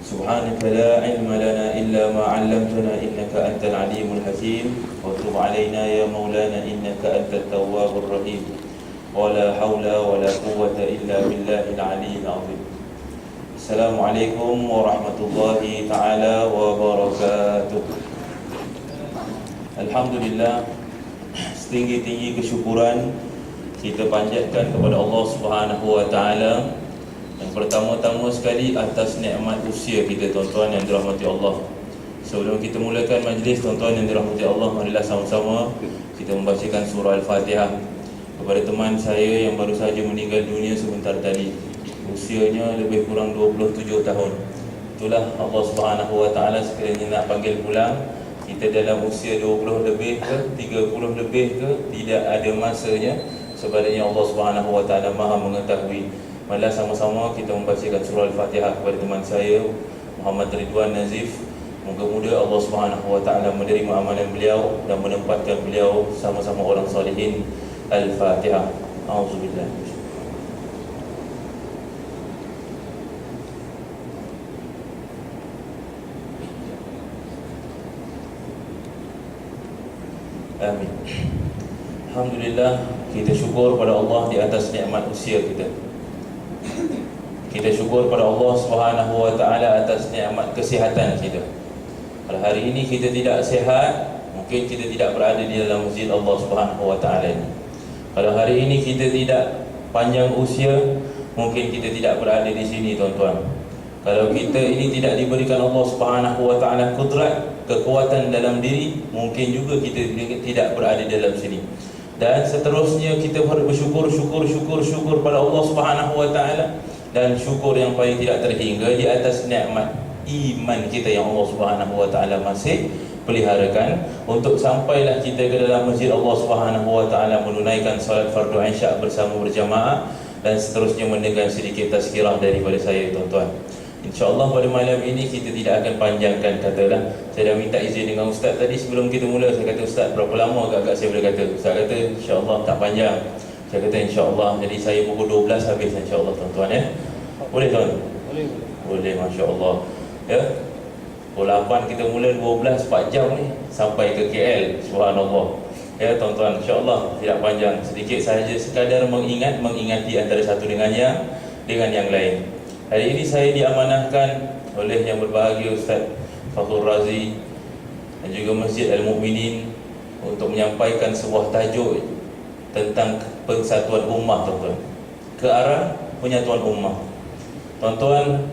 سبحانك لا علم لنا إلا ما علمتنا إنك أنت العليم الحكيم وتب علينا يا مولانا إنك أنت التواب الرحيم ولا حول ولا قوة إلا بالله العلي العظيم. Assalamualaikum warahmatullahi ta'ala wabarakatuh. Alhamdulillah, setinggi-tinggi kesyukuran kita panjatkan kepada Allah Subhanahu wa taala. Yang pertama-tama sekali atas nikmat usia kita tuan-tuan yang dirahmati Allah. Sebelum kita mulakan majlis tuan-tuan yang dirahmati Allah, marilah sama-sama kita membacakan surah Al-Fatihah kepada teman saya yang baru saja meninggal dunia sebentar tadi. Usianya lebih kurang 27 tahun. Itulah Allah Subhanahu wa taala sekiranya nak panggil pulang, kita dalam usia 20 lebih ke 30 lebih ke, tidak ada masanya. Sebenarnya Allah Subhanahu wa taala Maha mengetahui. Marilah sama-sama kita membacakan surah Al-Fatihah kepada teman saya Muhammad Ridwan Nazif. Moga-moga Allah Subhanahu wa taala menerima amalan beliau dan menempatkan beliau sama-sama orang salihin. Al-Fatihah. A'udzubillah. Amin. Alhamdulillah, kita syukur pada Allah di atas nikmat usia kita. Kita syukur pada Allah Subhanahu wa taala atas nikmat kesihatan kita. Kalau hari ini kita tidak sihat, mungkin kita tidak berada di dalam masjid Allah Subhanahu wa taala ini. Kalau hari ini kita tidak panjang usia, mungkin kita tidak berada di sini tuan-tuan. Kalau kita ini tidak diberikan Allah Subhanahu wa taala kudrat, kekuatan dalam diri, mungkin juga kita tidak berada dalam sini. Dan seterusnya kita harus bersyukur pada Allah Subhanahu wa taala, dan syukur yang paling tidak terhingga di atas nikmat iman kita yang Allah Subhanahu wa taala masih peliharakan untuk sampailah kita ke dalam masjid Allah Subhanahu wa taala menunaikan solat fardu Isya bersama berjamaah, dan seterusnya mendengar sedikit tazkirah daripada saya tuan-tuan. InsyaAllah pada malam ini kita tidak akan panjangkan, katalah saya dah minta izin dengan Ustaz tadi sebelum kita mula. Saya kata, Ustaz berapa lama agak saya boleh kata? Ustaz kata insyaAllah tak panjang. Saya kata insyaAllah. Jadi saya pukul 12 habis insyaAllah tuan-tuan ya. Boleh tuan? Boleh, Masya Allah ya. Pukul 8 kita mula, 12 4 jam ni sampai ke KL. Subhanallah ya tuan-tuan. InsyaAllah tidak panjang, sedikit sahaja sekadar mengingati antara satu dengan yang lain. Hari ini saya diamanahkan oleh yang berbahagia Ustaz Fakhrul Razi dan juga Masjid Al-Mu'minin untuk menyampaikan sebuah tajuk tentang persatuan ummah tuan-tuan, ke arah penyatuan ummah. Tuan-tuan,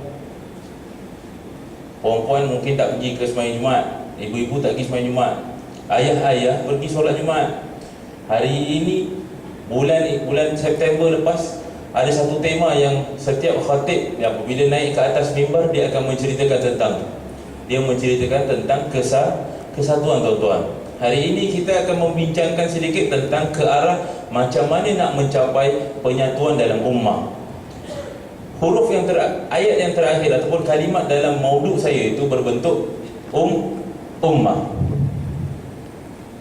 puan-puan mungkin tak pergi ke sembahyang Jumaat, ibu-ibu tak pergi sembahyang Jumaat, ayah-ayah pergi solat Jumaat. Hari ini bulan September lepas, ada satu tema yang setiap khatib yang apabila naik ke atas mimbar dia akan menceritakan tentang kesatuan tuan-tuan. Hari ini kita akan membincangkan sedikit tentang ke arah macam mana nak mencapai penyatuan dalam ummah. Huruf yang ayat yang terakhir ataupun kalimat dalam maudhu saya itu berbentuk ummah.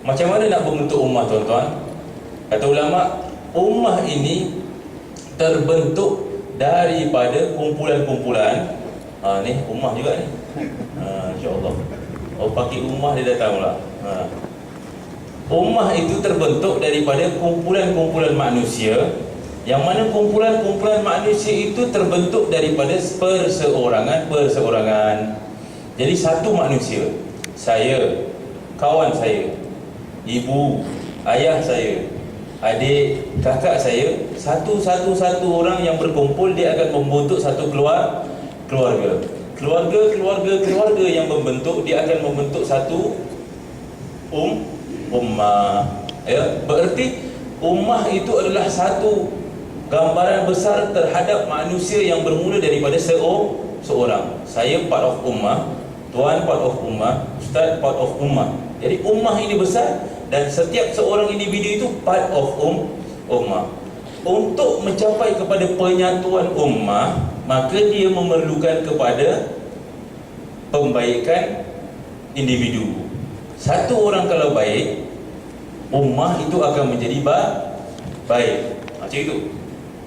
Macam mana nak berbentuk ummah tuan-tuan? Kata ulama, ummah ini terbentuk daripada kumpulan-kumpulan. Ni ummah juga ni. InsyaAllah. Oh, pakai ummah dia datang pula. Ummah itu terbentuk daripada kumpulan-kumpulan manusia, yang mana kumpulan-kumpulan manusia itu terbentuk daripada perseorangan. Jadi satu manusia, saya, kawan saya, ibu, ayah saya, adik, kakak saya, satu orang yang berkumpul, dia akan membentuk satu keluarga yang membentuk, dia akan membentuk satu ummah ya. Berarti ummah itu adalah satu gambaran besar terhadap manusia yang bermula daripada seorang. Saya part of ummah, tuan part of ummah, ustaz part of ummah. Jadi ummah ini besar dan setiap seorang individu itu part of ummah. Untuk mencapai kepada penyatuan ummah, maka dia memerlukan kepada pembaikan individu. Satu orang kalau baik, ummah itu akan menjadi baik. Macam itu.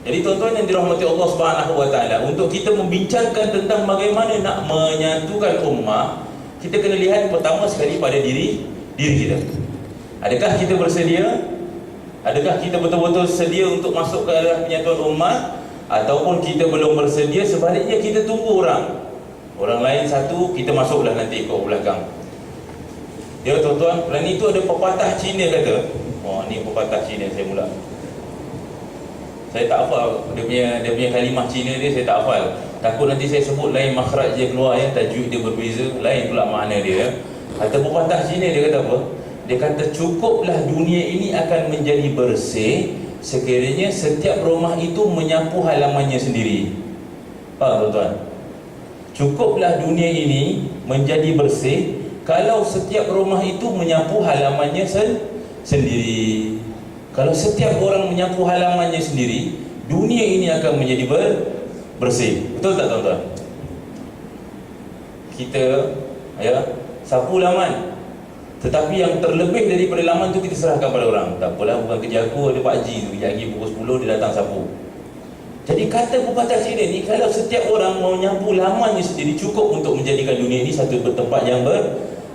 Jadi tuan-tuan yang dirahmati Allah Subhanahu Wa Taala, untuk kita membincangkan tentang bagaimana nak menyatukan ummah, kita kena lihat pertama sekali pada diri kita. Adakah kita bersedia? Adakah kita betul-betul sedia untuk masuk ke arah penyatuan ummah, ataupun kita belum bersedia, sebaliknya kita tunggu orang lain satu, kita masuklah nanti ikut belakang. Ya tuan-tuan, kerana itu ada pepatah Cina kata, ni pepatah Cina saya mula. Saya tak hafal dia punya kalimah Cina dia, saya tak hafal. Takut nanti saya sebut lain makhraj dia keluar, tajuk dia berbeza, lain pula makna dia. Kata pepatah Cina, dia kata apa? Dia kata cukuplah dunia ini akan menjadi bersih sekiranya setiap rumah itu menyapu halamannya sendiri. Faham tuan-tuan? Cukuplah dunia ini menjadi bersih kalau setiap rumah itu menyapu halamannya sendiri. Kalau setiap orang menyapu halamannya sendiri, dunia ini akan menjadi bersih. Betul tak tuan-tuan? Kita sapu laman, tetapi yang terlebih daripada laman tu kita serahkan pada orang. Tak apalah, bukan kerja aku, ada Pak Haji tu, kejap lagi pukul 10 dia datang sapu. Jadi kata pepatah Cina ni, kalau setiap orang mau menyapu lamannya sendiri, cukup untuk menjadikan dunia ini satu tempat yang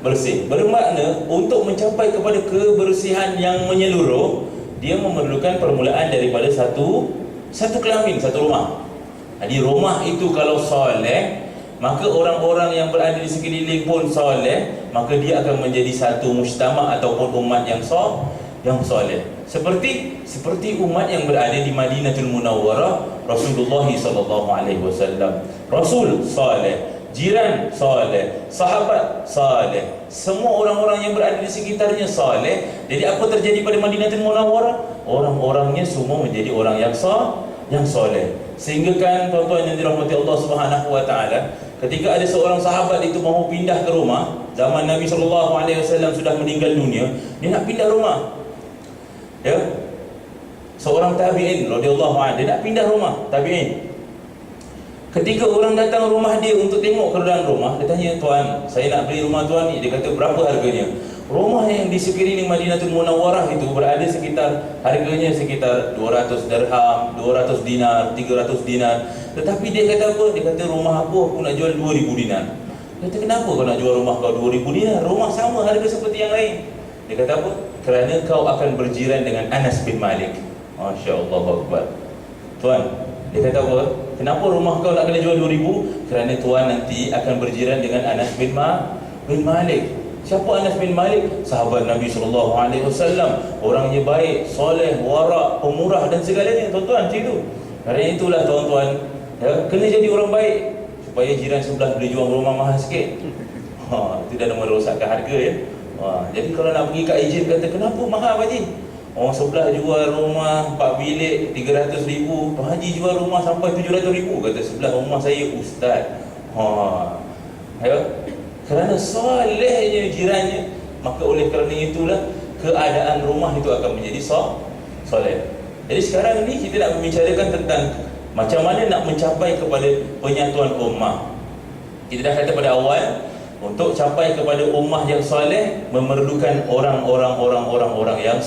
bersih. Bermakna untuk mencapai kepada kebersihan yang menyeluruh, dia memerlukan permulaan daripada satu kelamin, satu rumah. Jadi rumah itu kalau soleh, maka orang-orang yang berada di sekeliling pun soleh, maka dia akan menjadi satu mujtama' ataupun umat yang soleh. Seperti umat yang berada di Madinatul Munawwarah, Rasulullah SAW. Rasul soleh, jiran soleh, sahabat soleh, semua orang-orang yang berada di sekitarnya soleh. Jadi apa terjadi pada Madinatul Munawwarah? Orang-orangnya semua menjadi orang yang soleh. Sehingga kan tuan-tuan yang dirahmati Allah Subhanahu Wa Taala, ketika ada seorang sahabat itu mahu pindah ke rumah, zaman Nabi SAW sudah meninggal dunia, dia nak pindah rumah. Seorang tabi'in radhiyallahu anhu, dia nak pindah rumah, tabi'in. Ketika orang datang rumah dia untuk tengok keadaan rumah, dia tanya, "Tuan, saya nak beli rumah tuan ni." Dia kata, "Berapa harganya?" Rumah yang di sekeliling Madinatul Munawwarah itu berada harganya sekitar 200 dirham, 200 dinar, 300 dinar. Tetapi dia kata apa? Dia kata, "Rumah aku nak jual 2000 dinar." Dia kata, "Kenapa kau nak jual rumah kau 2000 dinar? Rumah sama harga seperti yang lain." Dia kata apa? "Kerana kau akan berjiran dengan Anas bin Malik." Masya-Allah Akbar. Tuan, dia kata apa? "Kenapa rumah kau nak kena jual 2000? Kerana tuan nanti akan berjiran dengan Anas bin Malik." Siapa Anas bin Malik? Sahabat Nabi SAW. Orangnya baik, soleh, warak, pemurah dan segalanya. Tuan-tuan, macam itu. Kerana itulah tuan-tuan, kena jadi orang baik supaya jiran sebelah boleh jual rumah mahal sikit. Itu dah merosakkan harga jadi kalau nak pergi kat ejen, kata, "Kenapa mahal Pak Haji?" Orang sebelah jual rumah 4 bilik 300,000, Pak Haji jual rumah sampai 700,000. Kata sebelah rumah saya, "Ustaz." Kerana solehnya jirannya, maka oleh kerana itulah keadaan rumah itu akan menjadi soleh. Jadi sekarang ni kita nak membicarakan tentang macam mana nak mencapai kepada penyatuan ummah. Kita dah kata pada awal, untuk capai kepada ummah yang soleh memerlukan orang-orang yang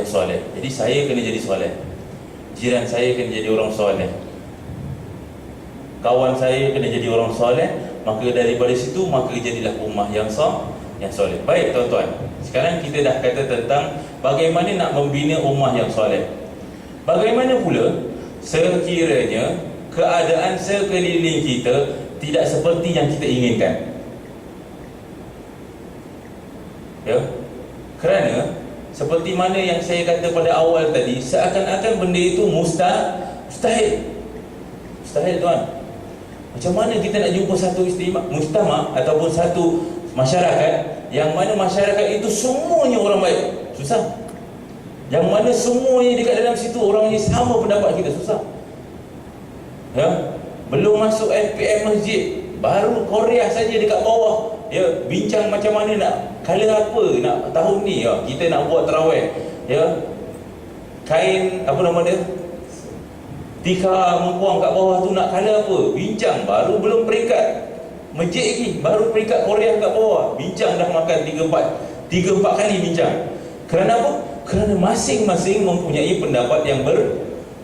soleh. Jadi saya kena jadi soleh, jiran saya kena jadi orang soleh, kawan saya kena jadi orang soleh. Maka daripada situ, maka jadilah ummah yang soleh. Baik tuan-tuan, sekarang kita dah kata tentang bagaimana nak membina ummah yang soleh. Bagaimana pula sekiranya keadaan sekeliling kita tidak seperti yang kita inginkan? Kerana seperti mana yang saya kata pada awal tadi, seakan-akan benda itu mustahil tuan. Macam mana kita nak jumpa satu mujtama ataupun satu masyarakat yang mana masyarakat itu semuanya orang baik? Susah. Yang mana semuanya dekat dalam situ orangnya sama pendapat kita? Susah. Belum masuk FPM masjid, baru Korea saja dekat bawah, bincang macam mana nak colour apa nak tahun ni, kita nak buat tarawih, kain apa nama dia, tika mempuang kat bawah tu nak colour apa, bincang. Baru belum peringkat masjid lagi, baru peringkat Korea kat bawah, bincang dah makan 3-4 kali bincang. Kerana apa? Kerana masing-masing mempunyai pendapat yang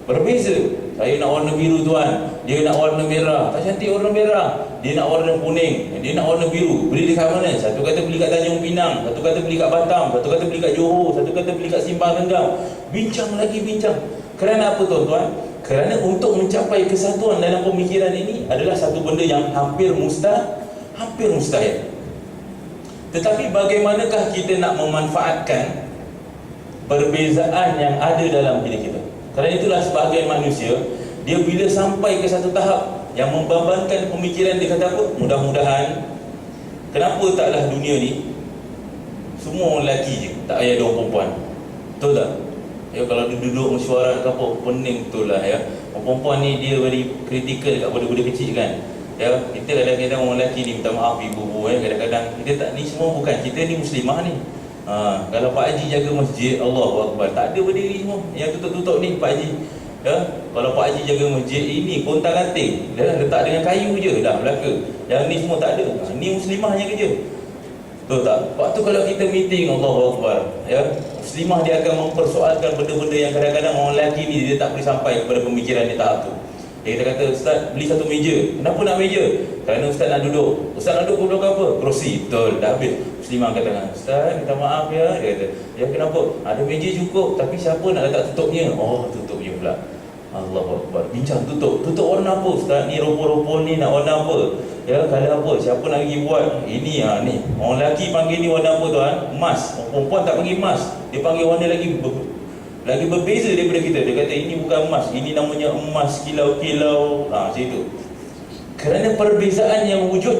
Berbeza. Saya nak warna biru tuan, dia nak warna merah. Tak cantik warna merah. Dia nak warna kuning, dia nak warna biru. Beli dekat mana? Satu kata beli kat Tanjung Pinang, satu kata beli kat Batam, satu kata beli kat Johor, satu kata beli kat Simpang Renggam. Bincang lagi bincang. Kerana apa tuan-tuan? Kerana untuk mencapai kesatuan dalam pemikiran ini adalah satu benda yang hampir mustahil. Tetapi bagaimanakah kita nak memanfaatkan perbezaan yang ada dalam diri kita? Kerana itulah sebahagian manusia, dia bila sampai ke satu tahap yang membebankan pemikiran, dia kata apa? Mudah-mudahan, kenapa taklah dunia ni semua orang lelaki je, tak payah ada orang perempuan. Betul tak? Ya, kalau dia duduk mesyuarat ke apa, pening betul lah ya. Orang perempuan ni dia very kritikal kat benda-benda kecil kan. Ya, kita kadang-kadang orang lelaki ni, minta maaf ibu-ibu kadang-kadang kita tak, ni semua bukan, kita ni muslimah ni. Kalau Pak Haji jaga masjid, Allahu Akbar, tak ada berdiri semua. Yang tutup-tutup ni Pak Haji. Ya, kalau Pak Haji jaga masjid ini kontang-kanting, dia letak dengan kayu je dah belaka. Yang ni semua tak ada. Ni muslimahnya kerja. Betul tak? Waktu kalau kita meeting, Allahu Akbar, ya, muslimah dia akan mempersoalkan benda-benda yang kadang-kadang orang lelaki ni dia tak boleh sampai kepada pemikiran dia tahap tu. Dia kata, Ustaz beli satu meja. Kenapa nak meja? Kerana Ustaz nak duduk. Ustaz nak duduk apa? Kerusi. Betul, dah habis. Muslimah kata, Ustaz minta maaf ya. Dia kata, ya kenapa? Ada meja cukup, tapi siapa nak letak tutupnya? Oh, tutupnya pula. Allahu Akbar. Bincang tutup. Tutup warna apa Ustaz? Ni rumput-rumput ni nak warna apa? Ya, kalau apa? Siapa nak pergi buat? Ini ni. Orang lelaki panggil ni warna apa tuan? Emas. Orang perempuan tak panggil emas. Dia panggil warna lagi berbeza daripada kita. Dia kata ini bukan emas, ini namanya emas kilau-kilau. Macam itu. Kerana perbezaan yang wujud,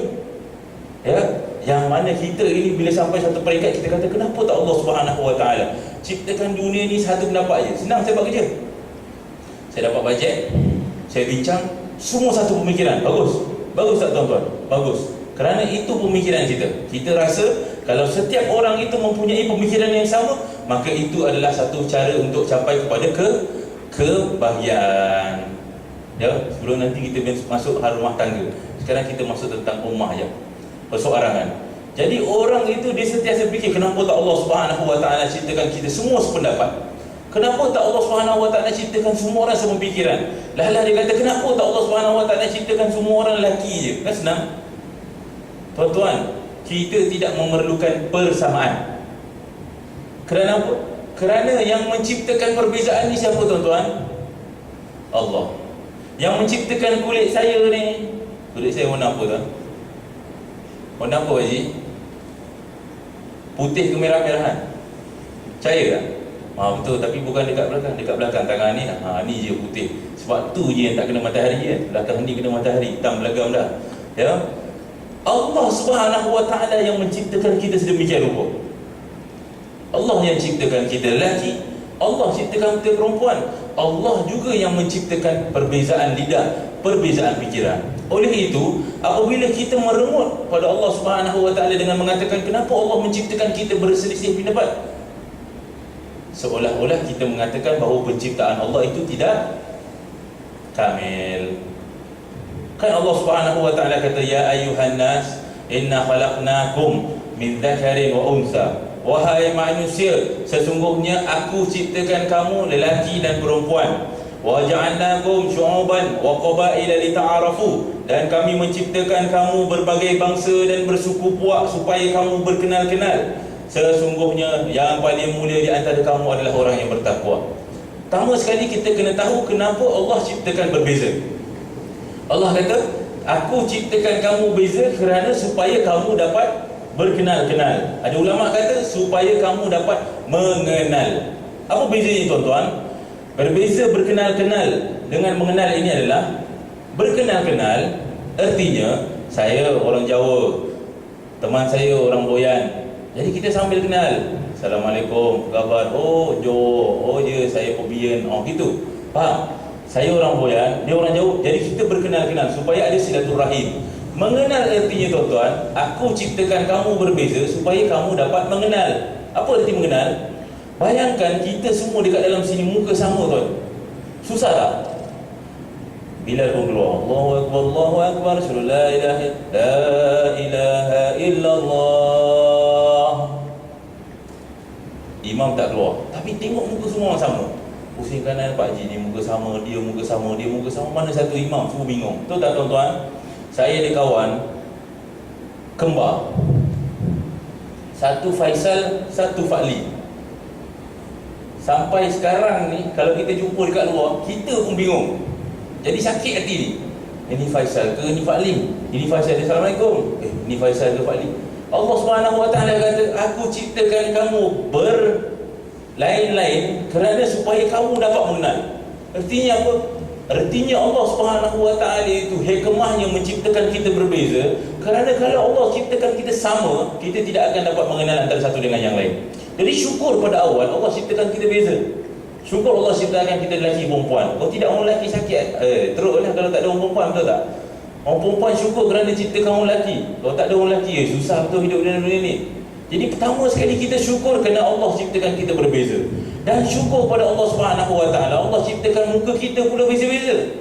ya, yang mana kita ini bila sampai satu peringkat kita kata, kenapa tak Allah Subhanahu Wa Taala ciptakan dunia ni satu pendapat je? Senang saya buat kerja. Saya dapat bajet, saya bincang, semua satu pemikiran. Bagus tak tuan-tuan? Bagus. Kerana itu pemikiran kita. Kita rasa kalau setiap orang itu mempunyai pemikiran yang sama, maka itu adalah satu cara untuk capai kepada kebahagiaan. Ya, sebelum nanti kita masuk hal rumah tangga. Sekarang kita masuk tentang ummah je. Perseorangan. Jadi orang itu dia sentiasa fikir, kenapa tak Allah Subhanahu Wa Taala ciptakan kita semua sependapat? Kenapa tak Allah Subhanahu Wa Taala ciptakan semua orang sepemikiran? Lah dia kata, kenapa tak Allah Subhanahu Wa Taala ciptakan semua orang lelaki je? Kan senang. Tuan-tuan, kita tidak memerlukan persamaan. Kerana apa? Kerana yang menciptakan perbezaan ni siapa tuan-tuan? Allah. Yang menciptakan kulit saya ni, kulit saya warna apa tuan? Warna apa Haji? Putih ke merah-merahan? Percaya tak? Betul, tapi bukan dekat belakang. Dekat belakang tangan ni, ni je putih. Sebab tu je yang tak kena matahari kan. Belakang ni kena matahari, hitam belagam dah. Ya. Allah Subhanahu Wa Taala yang menciptakan kita sedemikian rupa. Allah yang ciptakan kita lelaki, Allah ciptakan kita perempuan. Allah juga yang menciptakan perbezaan lidah, perbezaan fikiran. Oleh itu, apabila kita merengut pada Allah Subhanahu Wa Taala dengan mengatakan, kenapa Allah menciptakan kita berselisih pendapat? Seolah-olah kita mengatakan bahawa penciptaan Allah itu tidak kamil. Kan Allah Subhanahu Wa Taala kata, ya ayyuhan nas, inna khalaqnakum min dzakarin wa unsa. Wahai manusia, sesungguhnya aku ciptakan kamu lelaki dan perempuan. Wa ja'alnakum syu'uban wa qabaila lita'arafu, dan kami menciptakan kamu berbagai bangsa dan bersuku puak supaya kamu berkenal-kenal. Sesungguhnya yang paling mulia di antara kamu adalah orang yang bertakwa. Pertama sekali kita kena tahu kenapa Allah ciptakan berbeza. Allah kata, aku ciptakan kamu beza kerana supaya kamu dapat berkenal-kenal. Ada ulama kata supaya kamu dapat mengenal. Apa bezanya tuan-tuan? Berbeza berkenal-kenal dengan mengenal ini adalah, berkenal-kenal artinya saya orang Jawa, teman saya orang Boyan. Jadi kita sambil kenal, Assalamualaikum, apa khabar? Oh, Johor. Oh ya, saya Pobian. Oh gitu. Faham? Saya orang Boyan, dia orang Jawa. Jadi kita berkenal-kenal supaya ada silaturahim. Mengenal artinya tuan-tuan, aku ciptakan kamu berbeza supaya kamu dapat mengenal. Apa arti mengenal? Bayangkan kita semua dekat dalam sini muka sama tuan. Susah tak? Bila pun keluar, Allahu Akbar, Allahu Akbar, la ilaha illallah. Imam tak keluar, tapi tengok muka semua orang sama. Pusing kanan Pak Haji ni muka sama, dia muka sama, dia muka sama, mana satu imam, semua bingung. Betul tak tuan-tuan? Saya ada kawan kembar, satu Faisal, satu Fakli. Sampai sekarang ni kalau kita jumpa dekat luar, kita pun bingung. Jadi sakit hati ni. Ini Faisal ke, ini Fakli? Ini Faisal, Assalamualaikum. Ini Faisal ke Fakli? Allah Subhanahu Wa Taala kata, aku ciptakan kamu lain-lain kerana supaya kamu dapat mengenal. Artinya apa? Artinya Allah Subhanahu Wa Taala itu hikmahnya menciptakan kita berbeza, kerana kalau Allah ciptakan kita sama, kita tidak akan dapat mengenal antara satu dengan yang lain. Jadi syukur pada awal Allah ciptakan kita beza. Syukur Allah ciptakan kita lelaki perempuan. Kalau tidak orang lelaki sakit, teruklah kalau tak ada orang perempuan, betul tak? Orang perempuan syukur kerana ciptakan orang lelaki. Kalau tak ada orang lelaki, susah betul hidup dalam dunia ni. Jadi pertama sekali kita syukur kerana Allah ciptakan kita berbeza. Dan syukur pada Allah Subhanahu Wa Taala, Allah ciptakan muka kita pula beza-beza.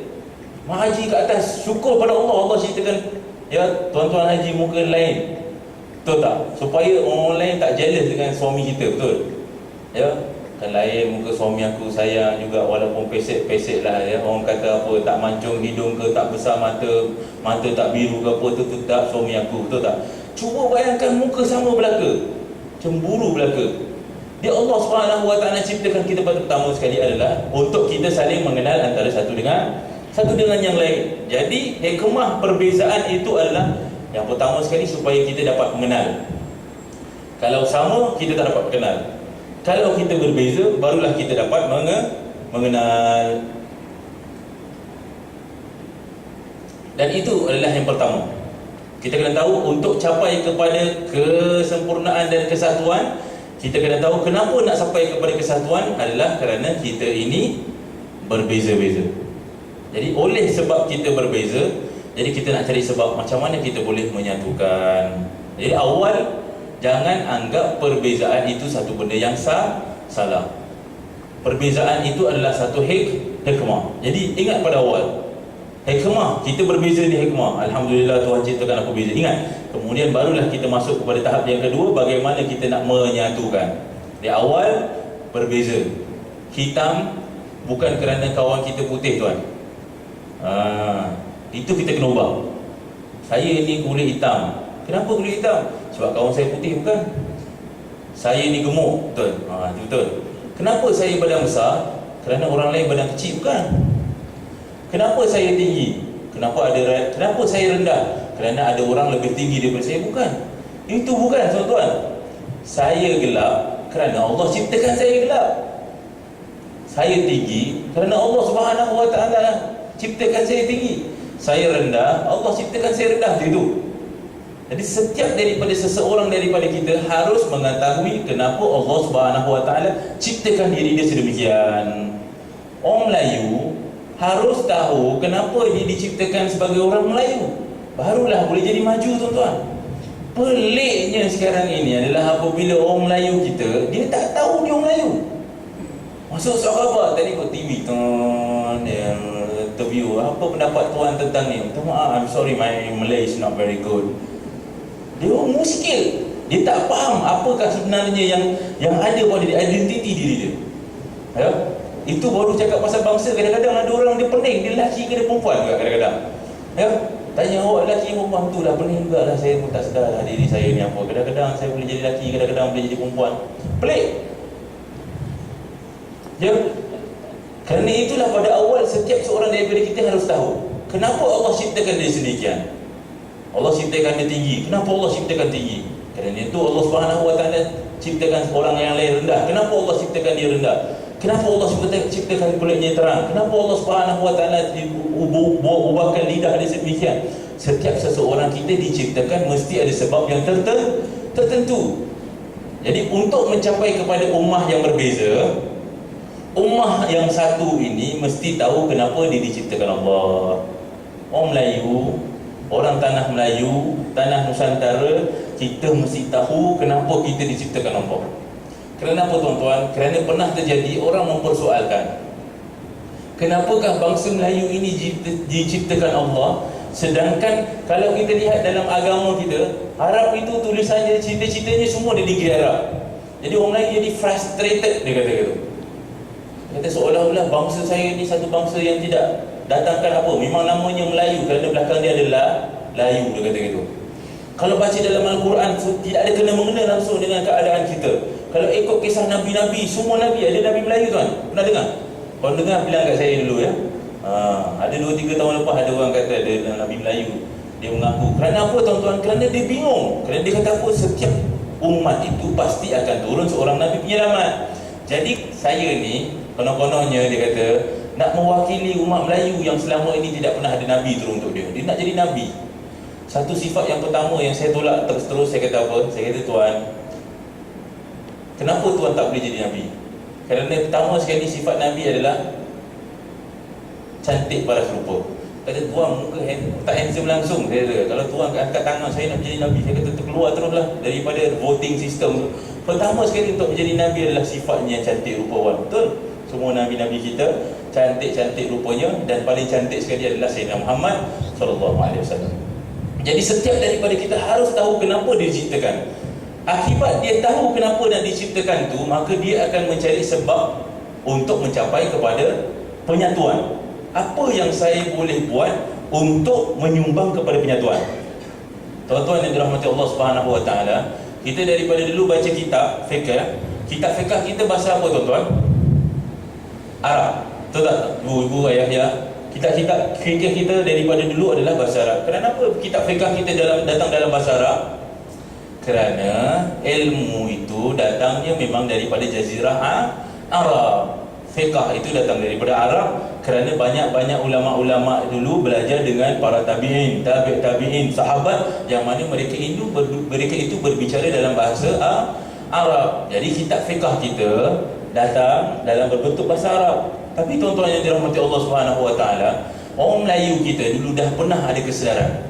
Mak haji kat atas, syukur pada Allah, Allah ciptakan ya tuan-tuan haji muka lain. Betul tak? Supaya orang lain tak jealous dengan suami kita, betul? Ya, kan lain muka suami aku sayang juga walaupun pesek-pesek lah ya. Orang kata apa, tak mancung hidung ke, tak besar mata tak biru ke apa, tu tak suami aku, betul tak? Cuba bayangkan muka sama belaka, cemburu belaka. Dia Allah Subhanahu Wa Taala ciptakan kita pada pertama sekali adalah untuk kita saling mengenal antara satu dengan yang lain. Jadi hikmah perbezaan itu adalah yang pertama sekali supaya kita dapat mengenal. Kalau sama kita tak dapat kenal. Kalau kita berbeza barulah kita dapat mengenal. Dan itu adalah yang pertama. Kita kena tahu untuk capai kepada kesempurnaan dan kesatuan, kita kena tahu kenapa nak sampai kepada kesatuan adalah kerana kita ini berbeza-beza. Jadi oleh sebab kita berbeza, jadi kita nak cari sebab macam mana kita boleh menyatukan. Jadi awal jangan anggap perbezaan itu satu benda yang salah. Perbezaan itu adalah satu hikmah. Jadi ingat pada awal, hikmah, kita berbeza ni hikmah. Alhamdulillah Tuhan ciptakan aku beza. Ingat, kemudian barulah kita masuk kepada tahap yang kedua, bagaimana kita nak menyatukan. Di awal berbeza. Hitam bukan kerana kawan kita putih tuan. Itu kita kena ubah. Saya ni kulit hitam. Kenapa kulit hitam? Sebab kawan saya putih, bukan. Saya ni gemuk, betul. Itu betul. Kenapa saya badan besar? Kerana orang lain badan kecil, bukan. Kenapa saya tinggi? Kenapa saya rendah? Kerana ada orang lebih tinggi daripada saya, bukan. Itu bukan tuan-tuan. Saya gelap kerana Allah ciptakan saya gelap. Saya tinggi kerana Allah Subhanahu Wa Taala ciptakan saya tinggi. Saya rendah, Allah ciptakan saya rendah. Itu. Jadi setiap daripada seseorang daripada kita harus mengetahui kenapa Allah Subhanahu Wa Taala ciptakan diri dia sedemikian. Orang Melayu harus tahu kenapa dia diciptakan sebagai orang Melayu, barulah boleh jadi maju tuan-tuan. Peliknya sekarang ini adalah apabila orang Melayu kita, dia tak tahu dia orang Melayu. Masuk sahabat tadi kot TV tuan, yang interview, apa pendapat tuan tentang ni? Minta maaf, I'm sorry, my Malay is not very good. Dia orang muskil. Dia tak faham apakah sebenarnya yang ada pada identiti diri dia. Ya? Itu baru cakap pasal bangsa. Kadang-kadang ada orang dia pening, dia lelaki ke dia perempuan juga kadang-kadang. Ya? Tanya awak lelaki perempuan tu lah, pening juga lah. Saya pun tak sedar lah diri saya ni apa. Kadang-kadang saya boleh jadi lelaki, kadang-kadang boleh jadi perempuan. Pelik. Ya? Kerana itulah pada awal setiap seorang daripada kita harus tahu kenapa Allah ciptakan dia sedemikian. Allah ciptakan dia tinggi. Kenapa Allah ciptakan tinggi? Kerana itu Allah Subhanahu Wa Taala ciptakan orang yang lain rendah. Kenapa Allah ciptakan dia rendah? Kenapa Allah ciptakan kulitnya terang? Kenapa Allah Subhanahu Wa Taala ubahkan lidah dia sedemikian? Setiap seseorang kita diciptakan mesti ada sebab yang tertentu. Jadi untuk mencapai kepada ummah yang berbeza, ummah yang satu ini mesti tahu kenapa dia diciptakan Allah. Orang Melayu, orang tanah Melayu, tanah Nusantara, kita mesti tahu kenapa kita diciptakan Allah. Kenapa tuan-tuan? Kerana pernah terjadi orang mempersoalkan, kenapakah bangsa Melayu ini diciptakan Allah, sedangkan kalau kita lihat dalam agama kita, Arab itu tulisannya, cita-citanya semua dia negeri Arab. Jadi orang Melayu jadi frustrated, dia kata gitu. Kata seolah-olah bangsa saya ni satu bangsa yang tidak datangkan apa, memang namanya Melayu kerana belakang dia adalah Layu, dia kata gitu. Kalau baca dalam Al-Quran tidak ada kena-mengena langsung dengan keadaan kita. Kalau ikut kisah Nabi-Nabi, semua Nabi ada Nabi Melayu tuan. Pernah dengar? Kalau dengar bilang kat saya dulu ya. Ada 2-3 tahun lepas ada orang kata ada Nabi Melayu. Dia mengaku. Kerana apa tuan-tuan? Kerana dia bingung. Kerana dia kata apa? Setiap umat itu pasti akan turun seorang Nabi penyelamat. Jadi saya ni konon-kononnya dia kata nak mewakili umat Melayu yang selama ini tidak pernah ada Nabi turun untuk dia. Dia nak jadi Nabi. Satu sifat yang pertama yang saya tolak terus-terus, saya kata apa? Saya kata, tuan, kenapa tuan tak boleh jadi Nabi? Kerana pertama sekali sifat Nabi adalah cantik paras rupa. Kata tuan muka tak handsome langsung. Saya kata, kalau tuan angkat tangan saya nak jadi Nabi, saya kata terkeluar teruslah daripada voting system. Pertama sekali untuk menjadi Nabi adalah sifatnya cantik rupawan. Betul? Semua Nabi-Nabi kita cantik-cantik rupanya, dan paling cantik sekali adalah Sayyidina Muhammad SAW. Jadi setiap daripada kita harus tahu kenapa dia diciptakan. Akibat dia tahu kenapa nak diciptakan tu, maka dia akan mencari sebab untuk mencapai kepada penyatuan. Apa yang saya boleh buat untuk menyumbang kepada penyatuan? Tuan-tuan yang dirahmati Allah Subhanahu Wa Taala, kita daripada dulu baca kitab fiqh. Kitab fiqh kita bahasa apa tuan-tuan? Arab. Betul tak? Ibu-ibu, ayah-ayah, kitab-kitab fikih kita daripada dulu adalah bahasa Arab. Kenapa kitab fikih kita datang dalam bahasa Arab? Kerana ilmu itu datangnya memang daripada Jazirah Arab. Fiqh itu datang daripada Arab kerana banyak-banyak ulama-ulama dulu belajar dengan para tabi'in, tabi'in, sahabat yang mana mereka itu berbicara dalam bahasa Arab. Jadi kitab fiqh kita datang dalam berbentuk bahasa Arab. Tapi tuan-tuan yang dirahmati Allah Subhanahu Wa Taala, orang Melayu kita dulu dah pernah ada kesedaran.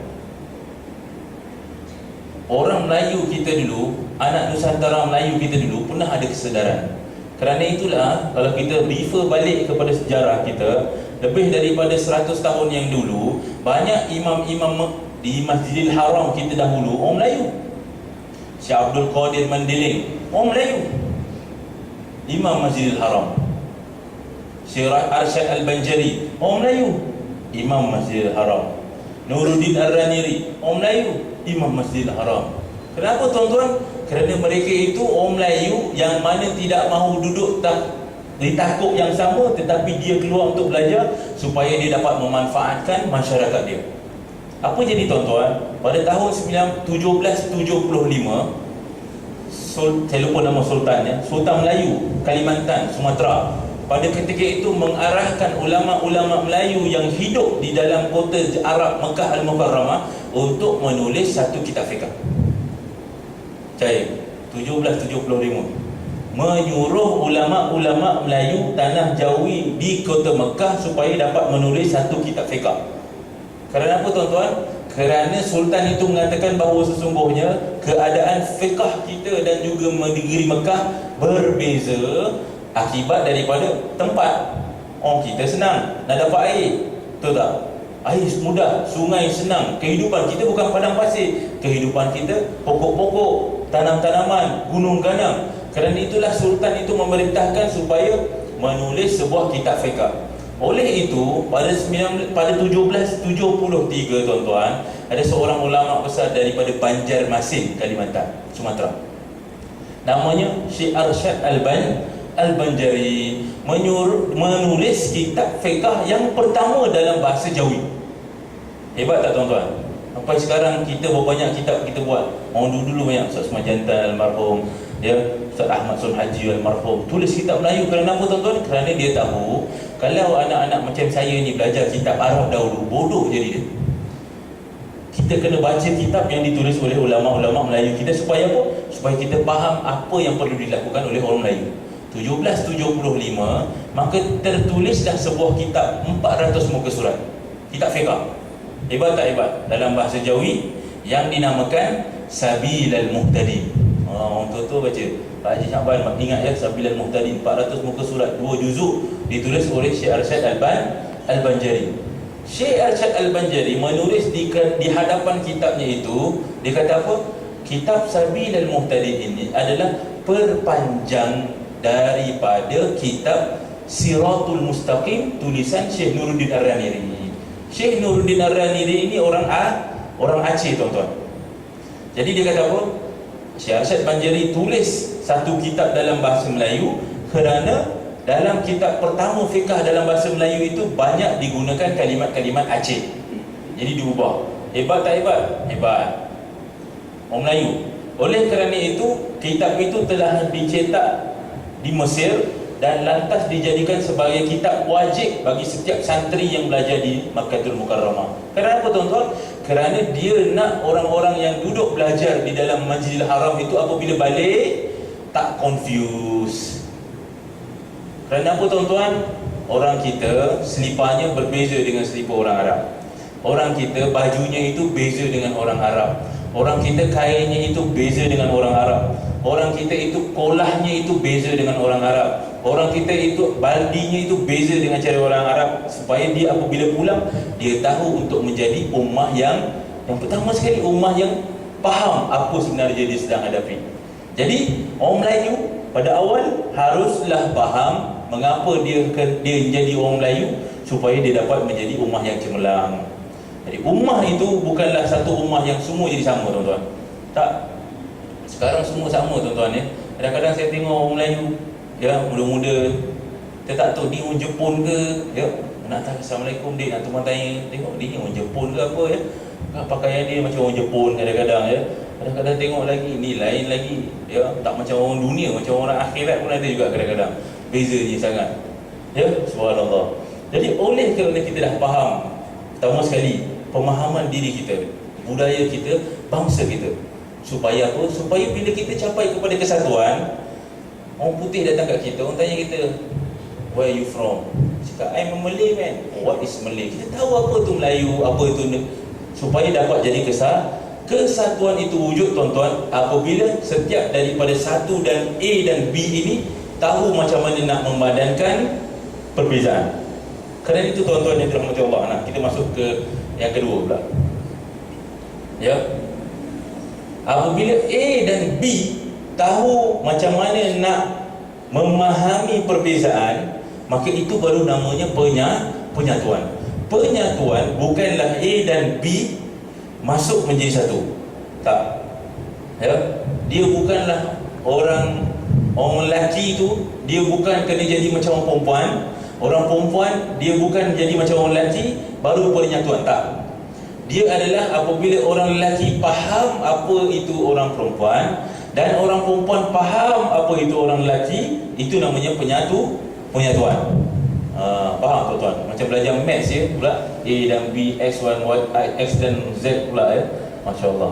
Orang Melayu kita dulu, anak Nusantara Melayu kita dulu pernah ada kesedaran. Kerana itulah kalau kita refer balik kepada sejarah kita, lebih daripada 100 tahun yang dulu, banyak imam-imam di Masjidil Haram kita dahulu orang Melayu. Syekh Abdul Qadir Mandiling, orang Melayu, Imam Masjidil Haram. Syekh Arsyad Al-Banjari, orang Melayu, Imam Masjidil Haram. Nuruddin Ar-Raniri, orang Melayu, Imam Masjidil Haram. Kenapa tuan-tuan? Kerana mereka itu orang Melayu yang mana tidak mahu duduk di takuk yang sama, tetapi dia keluar untuk belajar supaya dia dapat memanfaatkan masyarakat dia. Apa jadi tuan-tuan? Pada tahun 1775, saya lupa nama sultannya, Sultan Melayu Kalimantan, Sumatera, pada ketika itu mengarahkan ulama-ulama Melayu yang hidup di dalam kota Arab Mekah Al-Mukarramah untuk menulis satu kitab fiqh. 1775 menyuruh ulama-ulama Melayu tanah Jawi di kota Mekah supaya dapat menulis satu kitab fiqh. Kerana apa tuan-tuan? Kerana sultan itu mengatakan bahawa sesungguhnya keadaan fiqh kita dan juga negeri Mekah berbeza akibat daripada tempat. Kita senang nak dapat air, betul tak? Air mudah, sungai senang. Kehidupan kita bukan padang pasir. Kehidupan kita pokok-pokok, tanam-tanaman, gunung ganang. Kerana itulah sultan itu memerintahkan supaya menulis sebuah kitab fiqh. Oleh itu pada 1773 tuan-tuan, ada seorang ulama besar daripada Banjarmasin, Kalimantan, Sumatera. Namanya Syekh Arsyad Al-Banjari, menulis kitab fiqh yang pertama dalam bahasa Jawi. Hebat tak tuan-tuan? Sampai sekarang kita berbanyak kitab kita buat. Orang dulu banyak, Ustaz Sumajantan almarhum, Ustaz Ahmad Sun Haji almarhum tulis kitab Melayu. Kerana apa tuan-tuan? Kerana dia tahu kalau anak-anak macam saya ni belajar kitab Arab dahulu, bodoh jadi dia. Kita kena baca kitab yang ditulis oleh ulama-ulama Melayu kita supaya apa? Supaya kita faham apa yang perlu dilakukan oleh orang Melayu. 1775 maka tertulislah sebuah kitab 400 muka surat, kitab fiqh. Hebat tak hebat? Dalam bahasa Jawi yang dinamakan Sabilal Muhtadin. Orang tua-tua baca, Pak Haji Syakban ingat ya, Sabilal Muhtadin, 400 muka surat, 2 juzuk, ditulis oleh Syekh Arsyad Al-Banjari. Syekh Arsyad Al-Banjari menulis di hadapan kitabnya itu, dia kata apa? Kitab Sabilal Muhtadin ini adalah perpanjang daripada kitab Siratul Mustaqim, tulisan Syekh Nuruddin Ar-Raniri. Syekh Nuruddin Ar-Raniri ini orang Aceh, tuan-tuan. Jadi dia kata apa? Syekh Arsyad Banjari tulis satu kitab dalam bahasa Melayu kerana dalam kitab pertama fiqh dalam bahasa Melayu itu banyak digunakan kalimat-kalimat Aceh. Jadi diubah. Hebat tak hebat? Hebat. Orang Melayu. Oleh kerana itu, kitab itu telah dicetak di Mesir dan lantas dijadikan sebagai kitab wajib bagi setiap santri yang belajar di Makkahul Mukarramah. Kenapa, tuan-tuan? Kerana dia nak orang-orang yang duduk belajar di dalam Masjidil Haram itu apabila balik tak confuse. Kerana apa, tuan-tuan? Orang kita seliparnya berbeza dengan selipar orang Arab. Orang kita bajunya itu beza dengan orang Arab. Orang kita kainnya itu beza dengan orang Arab. Orang kita itu kolahnya itu beza dengan orang Arab. Orang kita itu baldinya itu beza dengan cara orang Arab. Supaya dia apabila pulang, dia tahu untuk menjadi ummah yang pertama sekali, ummah yang faham apa sebenarnya dia sedang hadapi. Jadi orang Melayu pada awal haruslah faham mengapa dia menjadi orang Melayu, supaya dia dapat menjadi ummah yang cemerlang. Jadi ummah itu bukanlah satu ummah yang semua jadi sama, tuan-tuan. Tak. Sekarang semua sama, tuan-tuan ya. Kadang-kadang saya tengok orang Melayu ya, muda-muda, kita tak tahu dia orang Jepun ke ya. Nak tanya Assalamualaikum dia, nak tuan tanya, tengok dia orang Jepun ke apa ya. Pakaian dia macam orang Jepun kadang-kadang ya. Kadang-kadang tengok lagi ni lain lagi ya, tak macam orang dunia, macam orang akhirat pun ada juga kadang-kadang. Bezanya sangat. Ya, subhanallah. Jadi oleh kerana kita dah faham, pertama sekali pemahaman diri kita, budaya kita, bangsa kita. Supaya apa? Supaya bila kita capai kepada kesatuan, orang putih datang kat kita, orang tanya kita, where are you from? Cakap, I'm a Malay man. What is Malay? Kita tahu apa tu Melayu, apa tu, supaya dapat jadi kesatuan itu wujud, tuan-tuan, apabila setiap daripada satu dan A dan B ini tahu macam mana nak memadankan perbezaan. Kerana itu, tuan-tuan yang dirahmati Allah, nah, kita masuk ke yang kedua pula. Ya. Apabila A dan B tahu macam mana nak memahami perbezaan, maka itu baru namanya penyatuan. Penyatuan bukanlah A dan B masuk menjadi satu. Tak. Ya. Dia bukanlah orang lelaki itu, dia bukan kena jadi macam orang perempuan. Orang perempuan dia bukan jadi macam orang lelaki baru penyatuan. Tak. Dia adalah apabila orang lelaki faham apa itu orang perempuan dan orang perempuan faham apa itu orang lelaki, itu namanya penyatuan. Faham, tuan-tuan? Macam belajar maths ya pula, A dan B, X1, Y, X dan Z pula ya. Masya-Allah.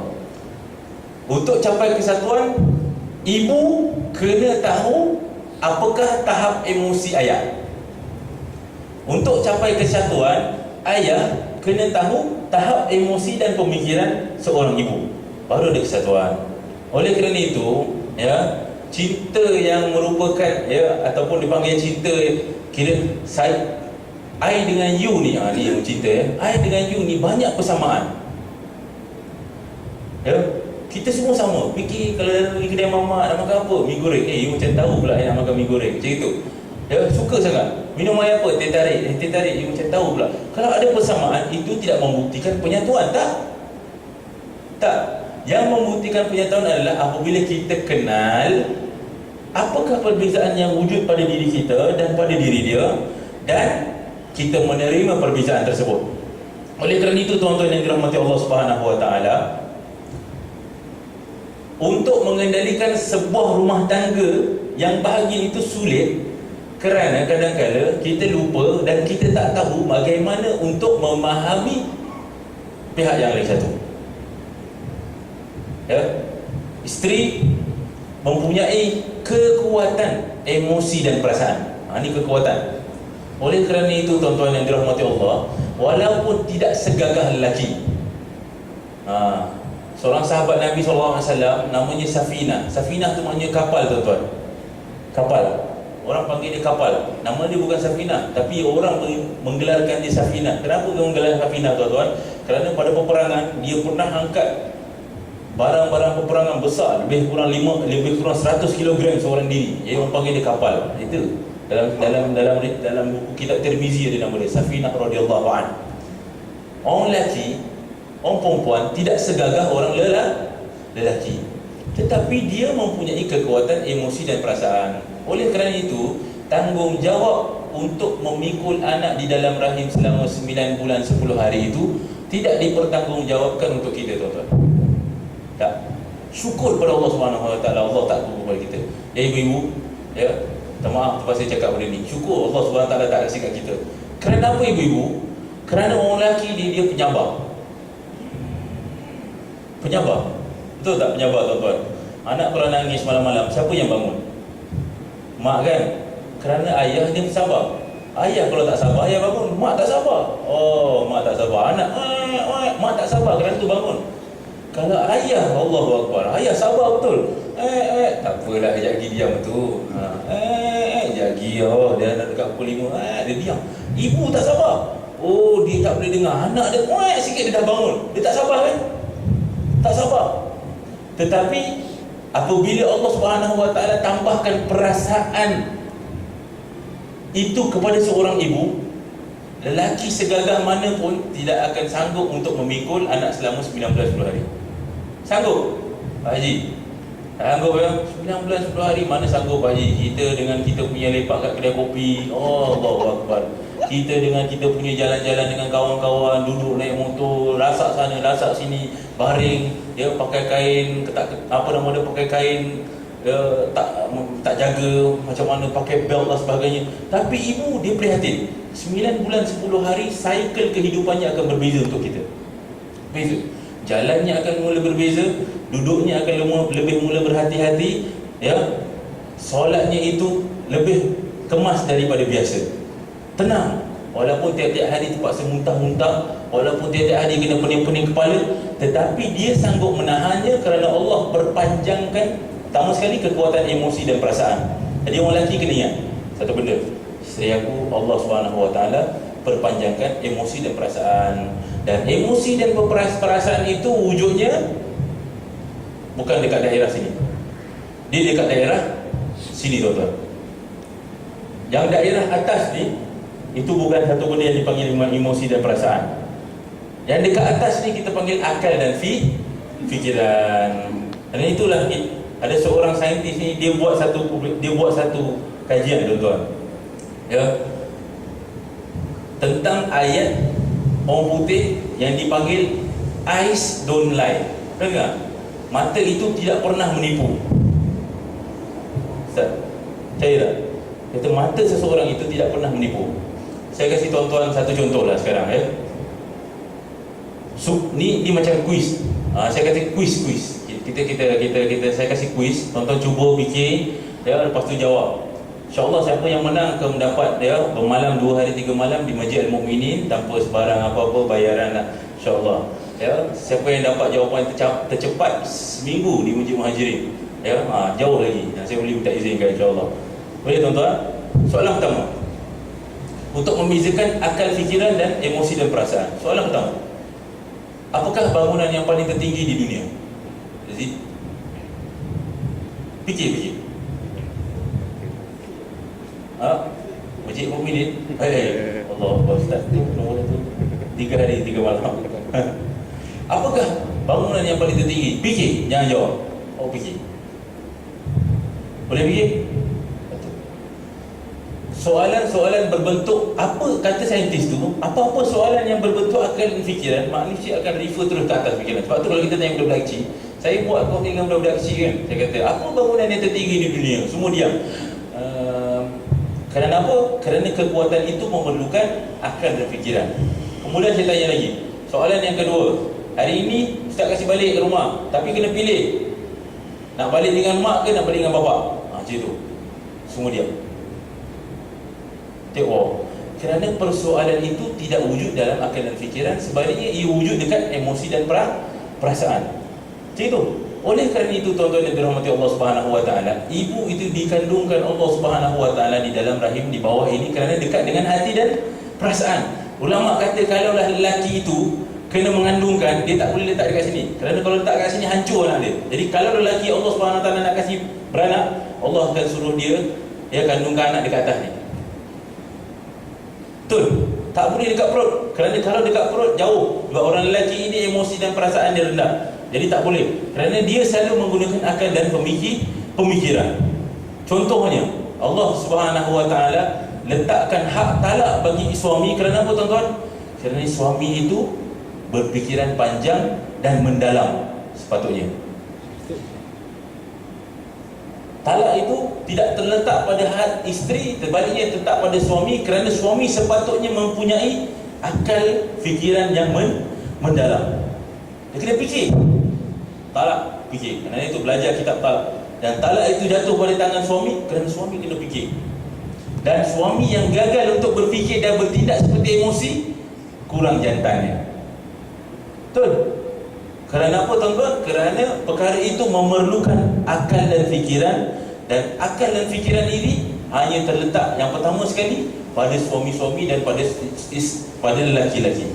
Untuk capai kesatuan, ibu kena tahu apakah tahap emosi ayah. Untuk capai kesatuan, ayah kena tahu tahap emosi dan pemikiran seorang ibu. Baru ada kesatuan. Oleh kerana itu, ya, cinta yang merupakan ya ataupun dipanggil cinta, kira I dengan you ni, ni yang cinta ya. I dengan you ni banyak persamaan. Ya, kita semua sama. Fikir kalau pergi kedai mamak nak makan apa? Mi goreng. You macam tahu pula nak makan mi goreng. Macam itu. Ya, suka sangat. Minum air apa? Teh tarik. Teh tarik, you macam tahu pula. Kalau ada persamaan, itu tidak membuktikan penyatuan, tak? Tak. Yang membuktikan penyatuan adalah apabila kita kenal apakah perbezaan yang wujud pada diri kita dan pada diri dia, dan kita menerima perbezaan tersebut. Oleh kerana itu, tuan-tuan yang dirahmati Allah Subhanahu Wa Taala, untuk mengendalikan sebuah rumah tangga yang bahagia itu sulit, kerana kadang-kadang kita lupa dan kita tak tahu bagaimana untuk memahami pihak yang lain satu. Ya, isteri mempunyai kekuatan emosi dan perasaan. Ini kekuatan. Oleh kerana itu, tuan-tuan yang dirahmati Allah, walaupun tidak segagah lelaki, seorang sahabat Nabi SAW namanya Safinah. Safinah tu maknanya kapal, tuan-tuan. Kapal. Orang panggil dia kapal. Nama dia bukan Safinah, tapi orang menggelarkan dia Safinah. Kenapa dia menggelar Safinah, tuan-tuan? Kerana pada peperangan dia pernah angkat barang-barang peperangan besar, lebih kurang 100 kg seorang diri. Jadi orang panggil dia kapal. Itu Dalam buku kitab Tirmizi ada nama dia, Safinah radhiyallahu an. Orang lelaki, orang perempuan tidak segagah orang lelaki, tetapi dia mempunyai kekuatan emosi dan perasaan. Oleh kerana itu, tanggungjawab untuk memikul anak di dalam rahim selama 9 bulan 10 hari itu tidak dipertanggungjawabkan untuk kita, tuan-tuan. Tak. Syukur pada Allah Subhanahu Wa Taala, Allah tak tunggu pada kita. Ibu-ibu, ya, minta maaf terpaksa cakap benda ni. Syukur Allah Subhanahu Wa Taala tak kasih kat kita. Kerana apa, ibu-ibu? Kerana orang lelaki dia penyabar. Penyabar. Betul tak penyabar, tuan-tuan? Anak kalau nangis malam-malam, siapa yang bangun? Mak kan? Kerana ayah dia sabar. Ayah kalau tak sabar, ayah bangun. Mak tak sabar. Oh, mak tak sabar. Anak, mak tak sabar, kerana tu bangun. Kalau ayah, Allahu Akbar, ayah sabar betul. Tak apalah, sekejap lagi diam tu. Sekejap lagi, dia dah dekat pukul 5, dia diam. Ibu tak sabar. Oh, dia tak boleh dengar. Anak dia, sikit dia dah bangun. Dia tak sabar kan? Tak sabar. Tetapi apabila Allah Subhanahu Wa Taala tambahkan perasaan itu kepada seorang ibu, lelaki segagah mana pun tidak akan sanggup untuk memikul anak selama 19 hari. Sanggup? Pak Haji? Sanggup ya? 19 hari mana sanggup Pak Haji? Kita dengan kita punya lepak kat kedai kopi, oh Allahu Akbar. Kita dengan kita punya jalan-jalan dengan kawan-kawan, duduk naik motor, lasak sana, lasak sini, baring, ya, pakai kain, pakai kain, tak jaga macam mana, pakai belt dan sebagainya. Tapi ibu dia prihatin. 9 bulan 10 hari cycle kehidupannya akan berbeza untuk kita. Beza. Jalannya akan mula berbeza, duduknya akan lebih mula berhati-hati, ya. Solatnya itu lebih kemas daripada biasa. Tenang. Walaupun tiap-tiap hari terpaksa muntah-muntah, walaupun tiap-tiap hari kena pening-pening kepala, tetapi dia sanggup menahannya kerana Allah berpanjangkan pertama sekali kekuatan emosi dan perasaan. Jadi orang lelaki kena ingat satu benda, isteri aku Allah Subhanahu Wa Taala perpanjangkan emosi dan perasaan. Dan emosi dan perasaan itu wujudnya bukan dekat daerah sini. Dia dekat daerah sini, tuan-tuan. Yang daerah atas ni, itu bukan satu benda yang dipanggil emosi dan perasaan. Yang dekat atas ni kita panggil akal dan fikiran. Dan itulah ada seorang saintis ni, dia buat satu kajian, tuan-tuan, ya, tentang ayat orang putih yang dipanggil eyes don't lie. Dengar? Mata itu tidak pernah menipu. Ustaz, percaya tak? Kata mata seseorang itu tidak pernah menipu. Saya kasih tuan-tuan satu contoh lah sekarang, ya. Ni macam kuis. Saya kata kuis. Saya kasih kuis. Tuan-tuan cuba fikir, ya, lepas tu jawab. InsyaAllah siapa yang menang akan mendapat, ya, bermalam 2 hari 3 malam di Masjid Al-Mu'minin tanpa sebarang apa-apa bayaran lah, InsyaAllah. Ya, siapa yang dapat jawapan tercepat seminggu di Masjid Muhajirin, ya, jauh lagi. Saya boleh minta izinkan, InsyaAllah. Boleh, tuan-tuan? Soalan pertama, untuk membezakan akal, fikiran dan emosi dan perasaan. Soalan pertama, apakah bangunan yang paling tertinggi di dunia? Jadi, fikir. Masjid Mukminin. Allah Ustaz, nombor tu 3 hari 3 malam. Apakah bangunan yang paling tertinggi? Fikir, jangan jawab. Fikir. Boleh fikir? Soalan-soalan berbentuk apa kata saintis tu, apa-apa soalan yang berbentuk akal dan fikiran, manusia akan refer terus ke atas fikiran. Sebab tu kalau kita tanya budak-budak kecil, saya buat kau dengan budak-budak kecil kan, saya kata, apa bangunan yang tertinggi di dunia? Semua diam. Kerana apa? Kerana kekuatan itu memerlukan akal dan fikiran. Kemudian saya tanya lagi, soalan yang kedua, hari ini Ustaz kasih balik ke rumah, tapi kena pilih, nak balik dengan mak ke nak balik dengan bapak? Macam tu. Semua diam. Tengok, kerana persoalan itu tidak wujud dalam akal dan fikiran, sebaliknya ia wujud dekat emosi dan perasaan. Macam itu. Oleh kerana itu, tuan-tuan yang dirahmati Allah Subhanahu Wa Taala, ibu itu dikandungkan Allah Subhanahu Wa Taala di dalam rahim di bawah ini kerana dekat dengan hati dan perasaan. Ulama kata kalaulah lelaki itu kena mengandungkan, dia tak boleh letak dekat sini. Kerana kalau letak dekat sini hancur anak dia. Jadi kalau lelaki Allah Subhanahu Wa Taala nak kasih beranak, Allah akan suruh dia kandungkan anak dekat atas ni. Tak boleh dekat perut. Kerana kalau dekat perut jauh. Sebab orang lelaki ini emosi dan perasaan dia rendah. Jadi tak boleh. Kerana dia selalu menggunakan akal dan pemikiran. Contohnya, Allah Subhanahu Wa Taala letakkan hak talak bagi suami. Kerana apa tuan-tuan? Kerana suami itu berfikiran panjang dan mendalam sepatutnya. Talak itu tidak terletak pada hak isteri, terbaliknya terletak pada suami, kerana suami sepatutnya mempunyai akal fikiran yang mendalam. Dia kena fikir. Talak, fikir. Kerana itu belajar kitab talak. Dan talak itu jatuh pada tangan suami kerana suami kena fikir. Dan suami yang gagal untuk berfikir dan bertindak seperti emosi, kurang jantannya. Betul? Kerana apa tuan-tuan? Kerana perkara itu memerlukan akal dan fikiran. Dan akal dan fikiran ini hanya terletak yang pertama sekali pada suami-suami dan pada lelaki-lelaki.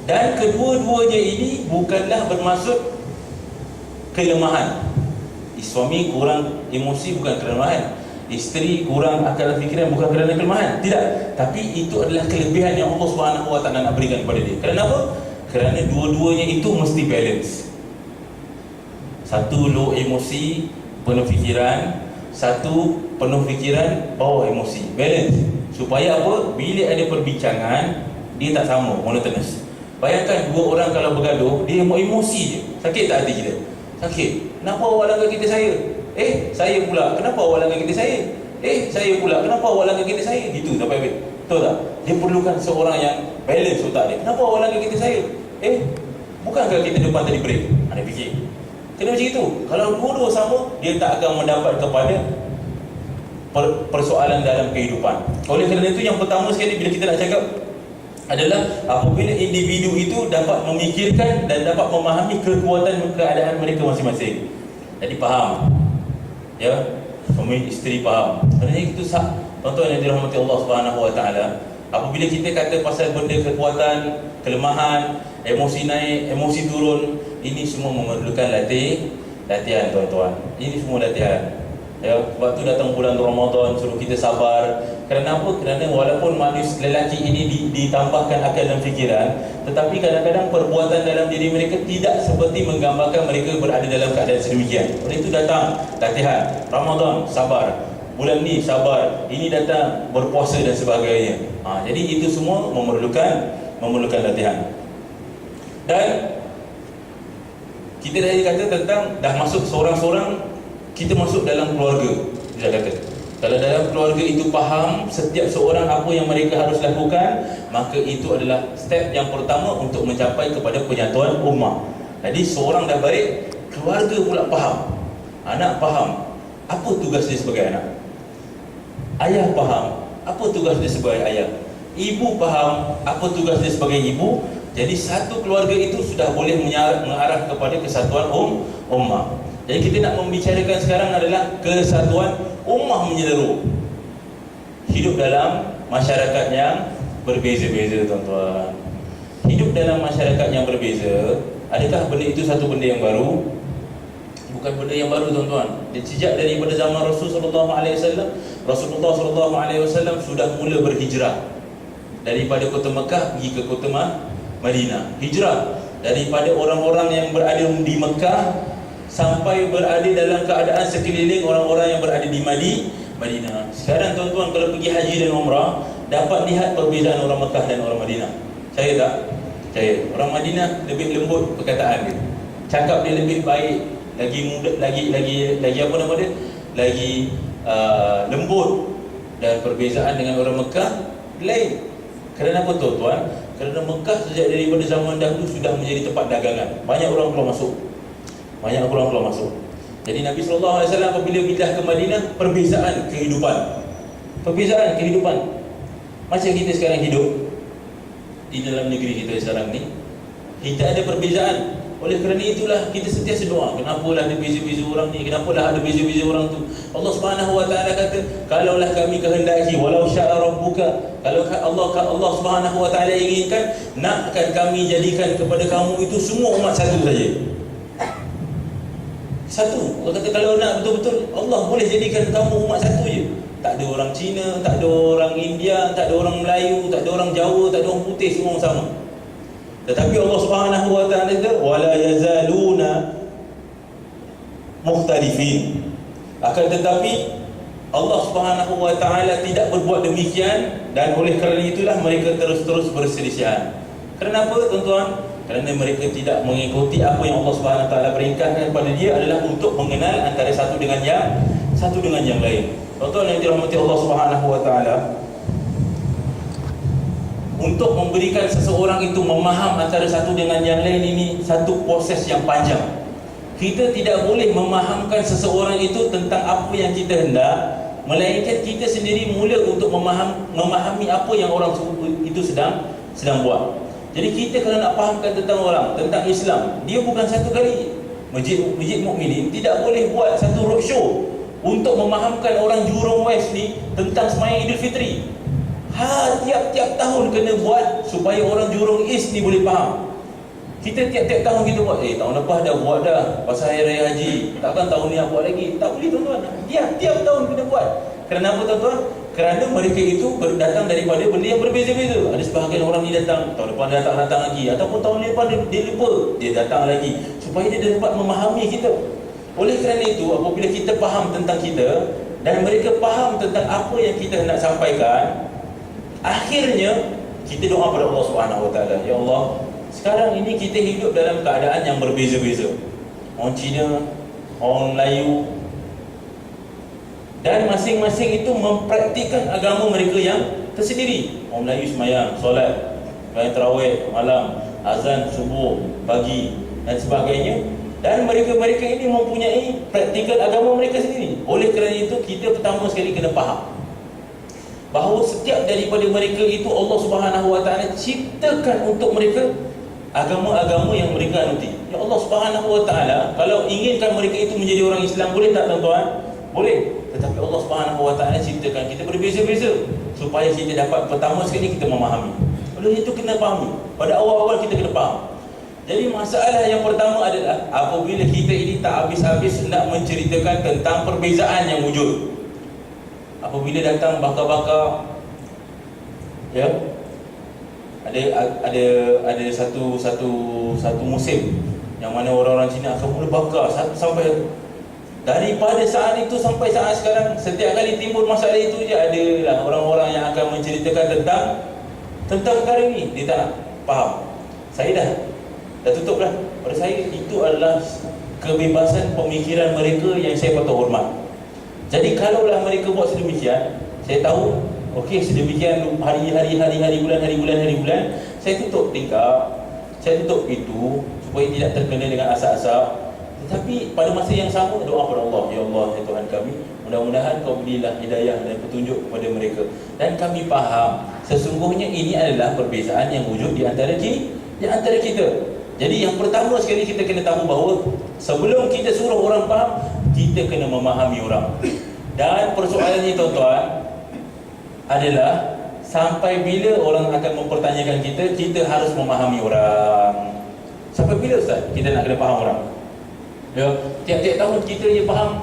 Dan kedua-duanya ini bukanlah bermaksud kelemahan. Suami kurang emosi bukan kelemahan, isteri kurang akal dan fikiran bukan kerana kelemahan. Tidak. Tapi itu adalah kelebihan yang Allah Subhanahu Wa Taala nak berikan kepada dia. Kerana apa? Kerana dua-duanya itu mesti balance. Satu low emosi, penuh fikiran. Satu penuh fikiran, bawah emosi. Balance. Supaya apa? Bila ada perbincangan, dia tak sama, monotonous. Bayangkan dua orang kalau bergaduh, dia emosi je. Sakit tak hati kita? Sakit. Kenapa awak langgar kereta saya? Saya pula. Kenapa awak langgar kereta saya? Saya pula. Kenapa awak langgar kereta saya? Gitu sampai habis. Betul tak? Dia perlukan seorang yang balance otak dia. Kenapa awak langgar kereta saya? Bukankah kita depan tadi break? Dia fikir. Kena macam itu. Kalau dua-dua sama, dia tak akan mendapat kepada persoalan dalam kehidupan. Oleh kerana itu, yang pertama sekali bila kita nak cakap adalah apabila individu itu dapat memikirkan dan dapat memahami kekuatan keadaan mereka masing-masing. Jadi faham. Ya, suami isteri faham. Kerana itu tuan-tuan yang dirahmati Allah Subhanahu Wa Taala, apabila kita kata pasal benda kekuatan, kelemahan, emosi naik, emosi turun, ini semua memerlukan latihan tuan-tuan. Ini semua latihan. Ya, waktu datang bulan Ramadan suruh kita sabar. Kerana apa? Kerana walaupun manusia lelaki ini ditambahkan akal dan fikiran, tetapi kadang-kadang perbuatan dalam diri mereka tidak seperti menggambarkan mereka berada dalam keadaan sedemikian. Oleh itu datang latihan. Ramadan sabar. Bulan ni sabar. Ini datang berpuasa dan sebagainya. Jadi itu semua memerlukan latihan. Dan kita dah kata tentang dah masuk seorang-seorang, kita masuk dalam keluarga. Dia kata kalau dalam keluarga itu faham setiap seorang apa yang mereka harus lakukan, maka itu adalah step yang pertama untuk mencapai kepada penyatuan ummah. Jadi seorang dah baik, keluarga pula faham. Anak faham apa tugas dia sebagai anak. Ayah faham apa tugas dia sebagai ayah. Ibu faham apa tugas dia sebagai ibu. Jadi satu keluarga itu sudah boleh mengarah kepada kesatuan ummah. Jadi kita nak membicarakan sekarang adalah kesatuan ummah menyeluruh. Hidup dalam masyarakat yang berbeza-beza tuan-tuan. Hidup dalam masyarakat yang berbeza, adakah benda itu satu benda yang baru? Bukan benda yang baru tuan-tuan. Sejak daripada zaman Rasulullah SAW sudah mula berhijrah daripada kota Mekah pergi ke kota Madinah. Hijrah daripada orang-orang yang berada di Mekah sampai berada dalam keadaan sekeliling orang-orang yang berada di Madinah. Sekarang tuan-tuan kalau pergi haji dan umrah, dapat lihat perbezaan orang Mekah dan orang Madinah. Percaya tak? Percaya. Orang Madinah lebih lembut perkataan dia. Cakap dia lebih baik, lagi muda, lagi apa nama dia? Lagi lembut. Dan perbezaan dengan orang Mekah lain. Kerana apa tuan-tuan? Kerana Mekah sejak daripada zaman dahulu sudah menjadi tempat dagangan. Banyak orang keluar masuk. Jadi Nabi SAW apabila pindah ke Madinah, perbezaan kehidupan. Macam kita sekarang hidup di dalam negeri kita sekarang ni, kita ada perbezaan. Oleh kerana itulah kita sentiasa doa, kenapalah ada beza-beza orang ni, kenapalah ada beza-beza orang tu. Allah Subhanahu Wa Taala kata, kalaulah kami kehendaki, walau syaa rabbuka, kalau Allah Subhanahu Wa Taala inginkan, nakkan kami jadikan kepada kamu itu semua umat satu saja. Satu. Allah kata kalau nak betul-betul, Allah boleh jadikan kamu umat satu je. Tak ada orang Cina, tak ada orang India, tak ada orang Melayu, tak ada orang Jawa, tak ada orang putih, semua sama. Tetapi Allah Subhanahu wa taala kata wala yazaluna mukhtalifin. Akan tetapi Allah Subhanahu wa taala tidak berbuat demikian, dan oleh kerana itulah mereka terus-terus berselisihan. Kenapa tuan-tuan? Kerana mereka tidak mengikuti apa yang Allah Subhanahu wa taala perintahkan kepada dia adalah untuk mengenal antara satu dengan yang lain. Tuan-tuan yang dirahmati Allah Subhanahu wa taala, untuk memberikan seseorang itu memaham antara satu dengan yang lain ini satu proses yang panjang. Kita tidak boleh memahamkan seseorang itu tentang apa yang kita hendak, melainkan kita sendiri mula untuk memahami apa yang orang itu sedang buat. Jadi kita kalau nak fahamkan tentang orang, tentang Islam, dia bukan satu kali. Masjid Mukminin tidak boleh buat satu roadshow untuk memahamkan orang Jurong West ni tentang sembahyang Idul Fitri. Tiap-tiap tahun kena buat supaya orang Jurong East ni boleh faham. Kita tiap-tiap tahun kita buat, tahun lepas dah buat dah pasal Hari Raya Haji, takkan tahun ni nak buat lagi? Tak boleh tuan-tuan. Tiap tahun kena buat. Kerana apa tuan-tuan? Kerana mereka itu datang daripada benda yang berbeza-beza. Ada sebahagian orang ni datang, tahun depan dia datang lagi, ataupun tahun depan dia lupa, dia datang lagi, supaya dia dapat memahami kita. Oleh kerana itu, apabila kita faham tentang kita dan mereka faham tentang apa yang kita hendak sampaikan, akhirnya kita doa pada Allah Subhanahu wa taala, ya Allah, sekarang ini kita hidup dalam keadaan yang berbeza-beza. Orang Cina, orang Melayu, dan masing-masing itu mempraktikkan agama mereka yang tersendiri. Orang Melayu sembahyang, solat, sembahyang tarawih malam, azan subuh, pagi dan sebagainya. Dan mereka-mereka ini mempunyai praktikal agama mereka sendiri. Oleh kerana itu, kita pertama sekali kena faham bahawa setiap daripada mereka itu Allah Subhanahu wa taala ciptakan untuk mereka agama-agama yang mereka anuti. Ya Allah Subhanahu wa taala kalau inginkan mereka itu menjadi orang Islam, boleh tak tuan-tuan? Boleh. Tetapi Allah Subhanahu wa taala ciptakan kita berbeza-beza supaya kita dapat pertama sekali kita memahami. Oleh itu kena fahami. Pada awal-awal kita kena faham. Jadi masalah yang pertama adalah apabila kita ini tak habis-habis hendak menceritakan tentang perbezaan yang wujud. Apabila datang bakar-bakar, ya, ada satu musim yang mana orang-orang Cina akan mula bakar sampai daripada saat itu sampai saat sekarang, setiap kali timbul masalah itu je adalah orang-orang yang akan menceritakan tentang perkara ini. Dia tak nak faham. Saya dah tutup dah. Pada saya itu adalah kebebasan pemikiran mereka yang saya patut hormat. Jadi kalaulah mereka buat sedemikian, saya tahu okey sedemikian hari-hari, bulan, saya tutup tingkap, saya tutup pintu supaya tidak terkena dengan asap-asap. Tetapi pada masa yang sama doa kepada Allah, ya Allah, ya Tuhan kami, mudah-mudahan kau berilah hidayah dan petunjuk kepada mereka. Dan kami faham sesungguhnya ini adalah perbezaan yang wujud di antara kita. Jadi yang pertama sekali kita kena tahu bahawa sebelum kita suruh orang faham, kita kena memahami orang. Dan persoalannya tuan-tuan adalah sampai bila orang akan mempertanyakan kita harus memahami orang. Sampai bila Ustaz kita nak kena faham orang? Ya, tiap-tiap tahun kita je faham.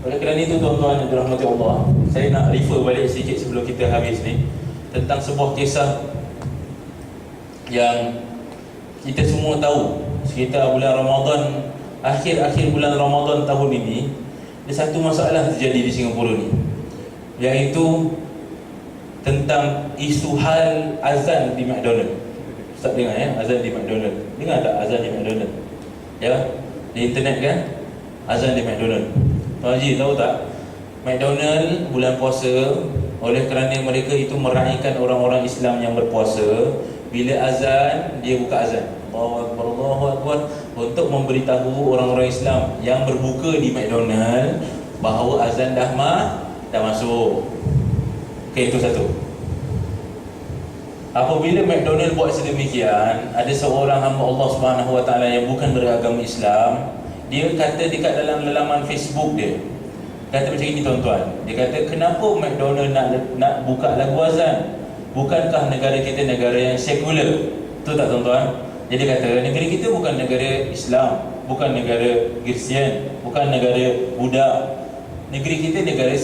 Oleh kerana itu tuan-tuan yang dirahmati Allah, saya nak refer balik sedikit sebelum kita habis ni tentang sebuah kisah yang kita semua tahu. Sekitar bulan Ramadan, akhir-akhir bulan Ramadan tahun ini, ada satu masalah terjadi di Singapura ni, iaitu tentang isu hal azan di McDonald. Ustaz dengar ya, azan di McDonald. Dengar tak azan di McDonald? Ya, di internet kan, azan di McDonald. Tuan Haji tahu tak, McDonald bulan puasa, oleh kerana mereka itu meraihkan orang-orang Islam yang berpuasa, bila azan, dia buka azan, Allahu Akbar, untuk memberitahu orang-orang Islam yang berbuka di McDonald bahawa azan dah masuk. Okey, itu satu. Apabila McDonald buat sedemikian, ada seorang hamba Allah Subhanahu wa taala yang bukan beragama Islam, dia kata dekat dalam laman Facebook dia, kata macam ini tuan-tuan, dia kata, kenapa McDonald nak buka lagu azan? Bukankah negara kita negara yang sekular? Betul tak tuan-tuan? Jadi kata negara kita bukan negara Islam, bukan negara Kristian, bukan negara Buddha. Negeri kita negara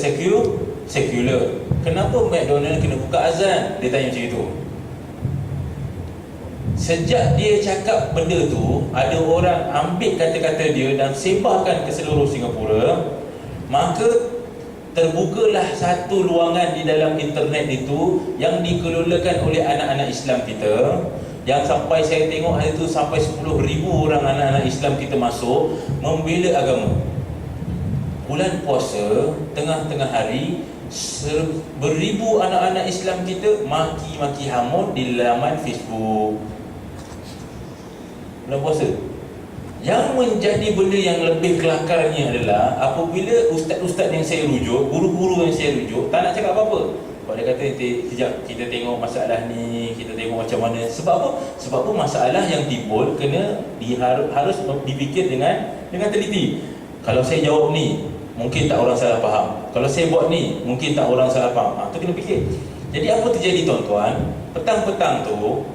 sekular. Kenapa McDonald kena buka azan? Dia tanya macam itu. Sejak dia cakap benda tu, ada orang ambil kata-kata dia dan sebarkan ke seluruh Singapura, maka terbukalah satu luangan di dalam internet itu yang dikelolakan oleh anak-anak Islam kita, yang sampai saya tengok hari itu sampai 10,000 orang anak-anak Islam kita masuk membela agama. Bulan puasa, tengah-tengah hari, beribu anak-anak Islam kita maki-maki hamun di laman Facebook. Bulan puasa. Yang menjadi benda yang lebih kelakarnya adalah apabila ustaz-ustaz yang saya rujuk, guru-guru yang saya rujuk, tak nak cakap apa-apa. Sebab dia kata, sekejap kita tengok masalah ni, kita tengok macam mana. Sebab apa? Sebab apa masalah yang timbul kena harus dipikir dengan teliti. Kalau saya jawab ni, mungkin tak orang salah faham. Kalau saya buat ni, mungkin tak orang salah faham. Itu kena fikir. Jadi apa terjadi tuan-tuan? Petang-petang tu,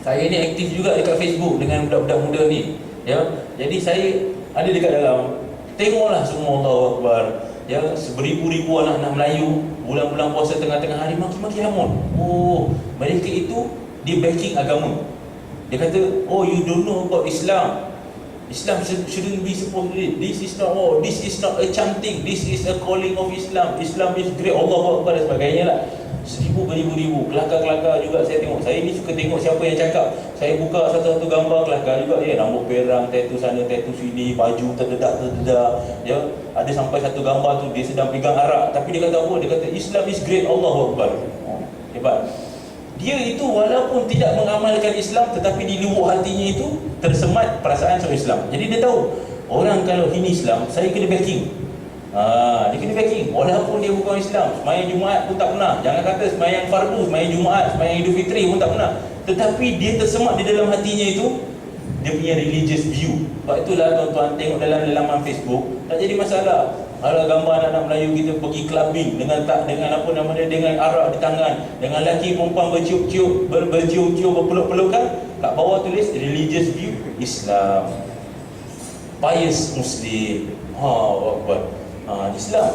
saya ni aktif juga dekat Facebook dengan budak-budak muda ni. Ya, jadi saya ada dekat dalam. Tengoklah semua, Allahu Akbar. Ya, beribu-ribu anak-anak Melayu bulan-bulan puasa tengah-tengah hari maki-maki hamun. Oh, mereka itu dia backing agama. Dia kata, "Oh, you don't know about Islam. Islam shouldn't be supposed to be. This is not war. This is not a chanting. This is a calling of Islam. Islam is great. Allahu Akbar," dan sebagainya lah. Beribu-ribu kelakar-kelakar juga saya tengok. Saya ni suka tengok siapa yang cakap. Saya buka satu-satu gambar kelakar juga. Ya, rambut perang, tattoo sana, tattoo sini, baju terdedak. Ya, ada sampai satu gambar tu dia sedang pegang arak, tapi dia kata apa? Dia kata Islam is great, Allahu Akbar. Hebat. Dia itu walaupun tidak mengamalkan Islam, tetapi di lubuk hatinya itu tersemat perasaan soal Islam. Jadi dia tahu, orang kalau hina Islam, saya kena backing. Dia kena backing. Walaupun dia bukan Islam, sembahyang Jumaat pun tak pernah. Jangan kata sembahyang fardu, sembahyang Jumaat, sembahyang Idul Fitri pun tak pernah. Tetapi dia tersemat di dalam hatinya itu dia punya religious view. Sebab itulah tuan-tuan tengok dalam laman Facebook, tak jadi masalah. Ada gambar anak-anak Melayu kita pergi clubbing dengan apa nama dia, dengan arak di tangan, dengan lelaki perempuan bercium-cium, berpeluk-pelukan. Kat bawah tulis religious view Islam, pious Muslim. Islam.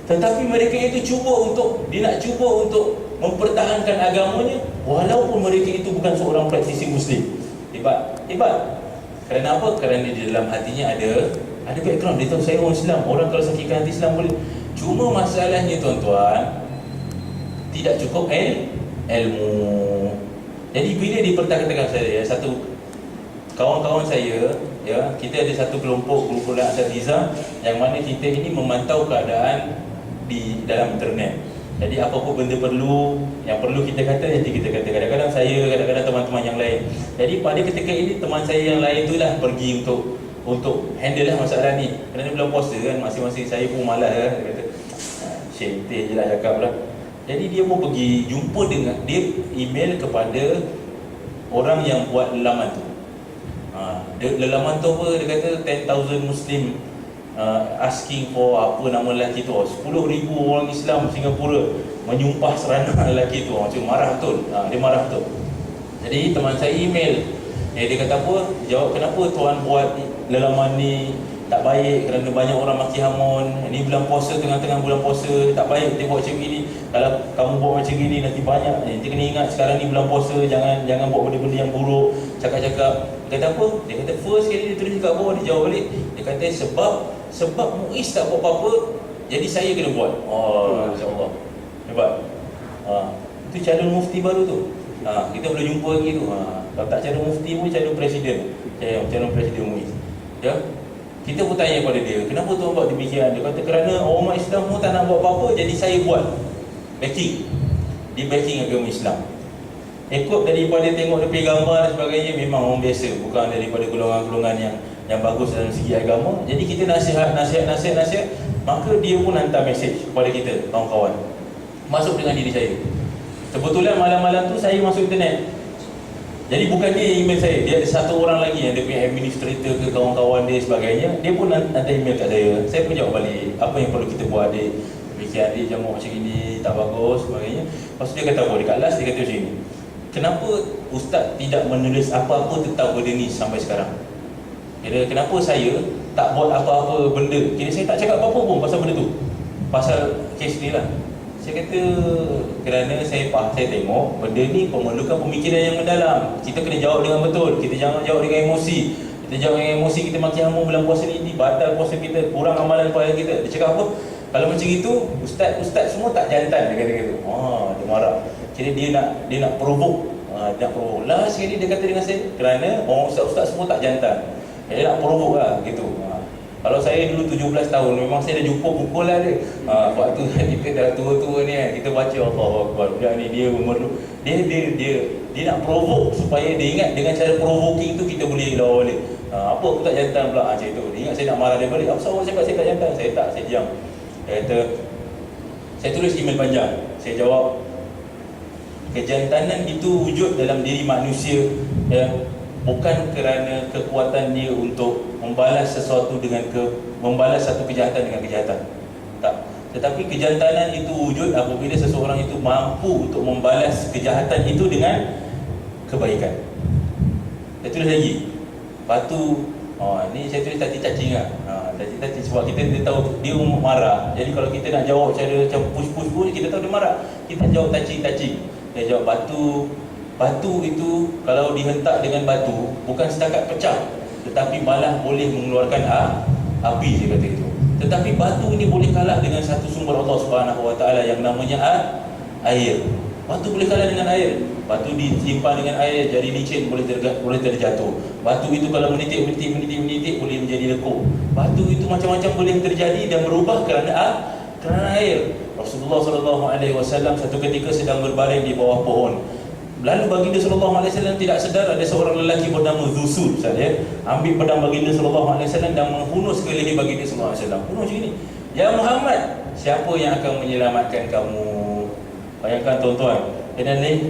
Tetapi mereka itu dia nak cuba untuk mempertahankan agamanya walaupun mereka itu bukan seorang praktisi Muslim. Hebat. Kerana apa? Kerana di dalam hatinya ada background. Dia tahu saya orang Islam. Orang kalau sakitkan hati Islam boleh. Cuma masalahnya tuan-tuan, tidak cukup ilmu. Jadi bila dipertahankan saya, satu kawan-kawan saya, ya, kita ada satu kelompok kumpulan Asatiza yang mana kita ini memantau keadaan di dalam internet. Jadi apa-apa benda yang perlu kita kata, jadi kita kata. Kadang-kadang saya, kadang-kadang teman-teman yang lain. Jadi pada ketika ini teman saya yang lain itulah pergi untuk handle lah masalah ni. Kerana bulan puasa kan, masing-masing saya pun malas kan. Dia kata, syaitan je lah cakap lah. Jadi dia pun pergi jumpa dengan, dia email kepada orang yang buat laman tu. Laman tu apa? Dia kata 10,000 Muslim asking for apa nama lelaki tu. 10,000 orang Islam Singapura menyumpah serana lelaki tu. Macam marah betul. Dia marah betul. Jadi teman saya email, dia kata apa? Jawab, kenapa tuan buat lelaman ni tak baik kerana banyak orang maki hamun. Ni bulan puasa, tengah-tengah bulan puasa, tak baik dia buat macam gini. Kalau kamu buat macam gini nanti banyak. Dia kena ingat sekarang ni bulan puasa, jangan buat benda-benda yang buruk. Cakap-cakap. Dia kata apa? Dia kata first kali dia tulis kat bawah, dia jawab balik. Dia kata sebab Muiz tak buat apa-apa, jadi saya kena buat. Insya-Allah. Hebat. Itu calon mufti baru tu. Kita boleh jumpa lagi tu. Kalau tak calon mufti pun calon presiden. Calon presiden Muiz. Ya. Kita pun tanya kepada dia, kenapa tuan buat demikian? Dia kata kerana orang Islam pun tak nak buat apa-apa, jadi saya buat. Backing. Dia backing agama Islam. Ikut daripada tengok dia punya gambar dan sebagainya, memang orang biasa, bukan daripada golongan-golongan yang bagus dalam segi agama. Jadi kita nasihat, maka dia pun hantar mesej kepada kita, kawan-kawan. Masuk dengan diri saya. Kebetulan malam-malam tu saya masuk internet. Jadi bukan dia yang email saya, dia ada satu orang lagi yang dia punya administrator ke kawan-kawan dia sebagainya. Dia pun hantar email kat saya. Saya pun jawab balik, apa yang perlu kita buat dia. Demikian dia jamu macam ini, tak bagus sebagainya. Lepas tu dia kata apa? Dekat last dia kata macam ni, kenapa Ustaz tidak menulis apa-apa tentang benda ni sampai sekarang? Kenapa saya tak buat apa-apa benda? Kira saya tak cakap apa-apa pun pasal benda tu. Pasal kes ni lah. Saya kata kerana saya tengok benda ni memerlukan pemikiran yang mendalam. Kita kena jawab dengan betul. Kita jangan jawab dengan emosi. Kita jawab dengan emosi, kita maki hamu bulan puasa ni batal puasa kita, kurang amalan puasa kita. Dia cakap apa? Kalau macam itu, ustaz semua tak jantan, dia kata gitu. Dia marah. Jadi dia nak provoke. Dia nak provoke. Lah sekali dia kata dengan saya, kerana orang ustaz-ustaz semua tak jantan. Dia nak provoke lah gitu. Kalau saya dulu 17 tahun, memang saya dah jumpa pukul lah dia. Waktu kita dah tua-tua ni kan, kita baca Allahu Akbar. Budak ni dia dia nak provoke supaya dia ingat dengan cara provoking tu kita boleh lawan balik. Apa aku tak jantan pula macam tu. Dia ingat saya nak marah dia balik. Apa awak cakap saya tak jantan? Saya diam. Dia kata, saya tulis email panjang. Saya jawab, kejantanan itu wujud dalam diri manusia, ya, bukan kerana kekuatan dia untuk membalas sesuatu membalas satu kejahatan dengan kejahatan. Tak. Tetapi kejantanan itu wujud apabila seseorang itu mampu untuk membalas kejahatan itu dengan kebaikan. Saya tulis lagi. Batu, ni saya tulis tadi cacing lah. Tadi sebab kita tahu dia marah. Jadi kalau kita nak jawab cara macam push, kita tahu dia marah. Kita jawab tacing. Dia jawab batu itu kalau dihentak dengan batu bukan setakat pecah, tetapi malah boleh mengeluarkan api, dia kata itu. Tetapi batu ini boleh kalah dengan satu sumber Allah Subhanahu Wa Taala yang namanya air. Batu boleh kalah dengan air. Batu disimpan dengan air jadi licin, boleh terjatuh. Batu itu kalau menitik boleh menjadi lekuk. Batu itu macam-macam boleh terjadi dan berubah kerana air. Rasulullah SAW satu ketika sedang berbaring di bawah pohon. Lalu baginda SAW tidak sedar ada seorang lelaki bernama Zusul, ambil pedang baginda SAW dan menghunus ke leher baginda SAW. Bunuh macam ni. Ya Muhammad, siapa yang akan menyelamatkan kamu? Bayangkan tuan-tuan, dengan leher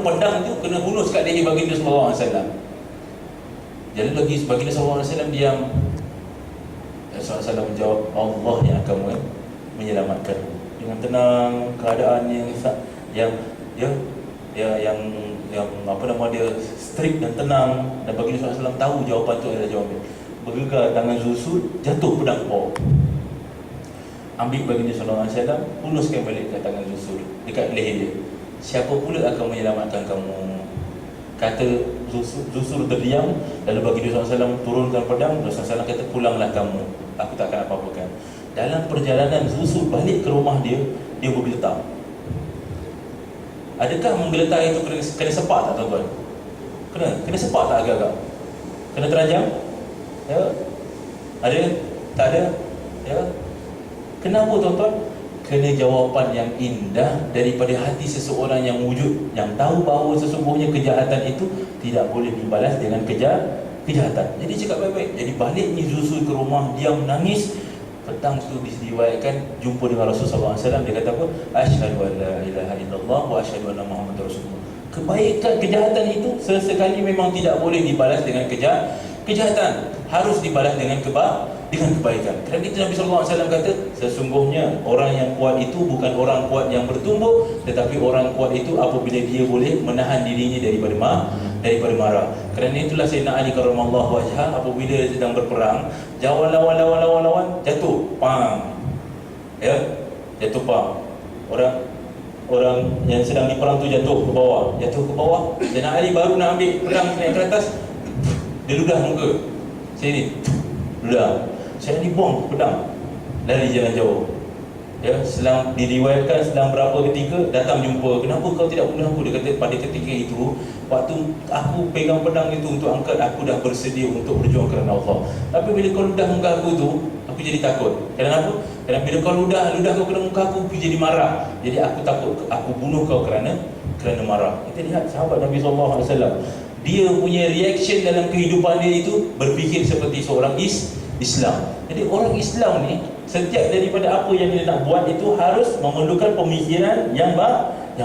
pedang tu kena hunus kat leher baginda SAW. Jadi bagi baginda SAW diam. Rasulullah SAW menjawab, Allah yang akan menyelamatkan dengan tenang. Keadaan yang dia strict dan tenang, dan baginda SAW tahu jawapan tu adalah jawapan. Bergegar tangan Zusul, jatuh pedang ke bawah. Ambil baginda SAW, hunuskan balik ke tangan Zusul dekat leher dia. Siapa pula akan menyelamatkan kamu? Kata Zusul terdiam. Lalu baginda SAW turunkan pedang. Rasulullah SAW kata, pulanglah kamu, aku tak akan apa-apakan. Dalam perjalanan Zusul balik ke rumah dia bergeletar. Adakah menggeletar itu kena sepak tak tuan-tuan? Kena sepak tak agak-agak? Kena terajam? Ya? Ada? Tak ada? Ya? Kenapa tuan-tuan? Kena jawapan yang indah daripada hati seseorang yang wujud, yang tahu bahawa sesungguhnya kejahatan itu tidak boleh dibalas dengan kejahatan. Jadi cakap baik-baik. Jadi balik ni Zusul ke rumah, dia menangis. Petang tu diriwayatkan jumpa dengan Rasulullah SAW. Dia kata apa? Asyhadu an la ilaha illallah wa asyhadu anna Muhammadar Rasulullah. Kebaikan, kejahatan itu sesekali memang tidak boleh dibalas dengan kejahatan. Harus dibalas dengan kebaikan. Kerana itu Nabi SAW kata, sesungguhnya orang yang kuat itu bukan orang kuat yang bertumbuk, tetapi orang kuat itu apabila dia boleh menahan dirinya daripada marah. Kerana itulah Sayyidina Ali karramallahu wajhah apabila sedang berperang, lawan, jatuh, pang. Ya, jatuh pang. Orang yang sedang diperang tu jatuh ke bawah. Sayyidina Ali baru nak ambil pedang naik ke atas, dia ludah muka. Sini, ludah. Saya dibuang pedang, lari jalan jauh. Ya, diriwayatkan selang berapa ketika datang jumpa, kenapa kau tidak bunuh aku? Dia kata pada ketika itu, waktu aku pegang pedang itu untuk angkat, aku dah bersedia untuk berjuang kerana Allah. Tapi bila kau ludah muka aku tu, aku jadi takut. Kenapa? Kerana bila kau ludah kau kena muka aku jadi marah. Jadi aku takut aku bunuh kau kerana marah. Kita lihat sahabat Nabi SAW, dia punya reaction dalam kehidupan dia itu berfikir seperti seorang Islam. Jadi orang Islam ni setiap daripada apa yang dia nak buat itu harus memerlukan pemikiran yang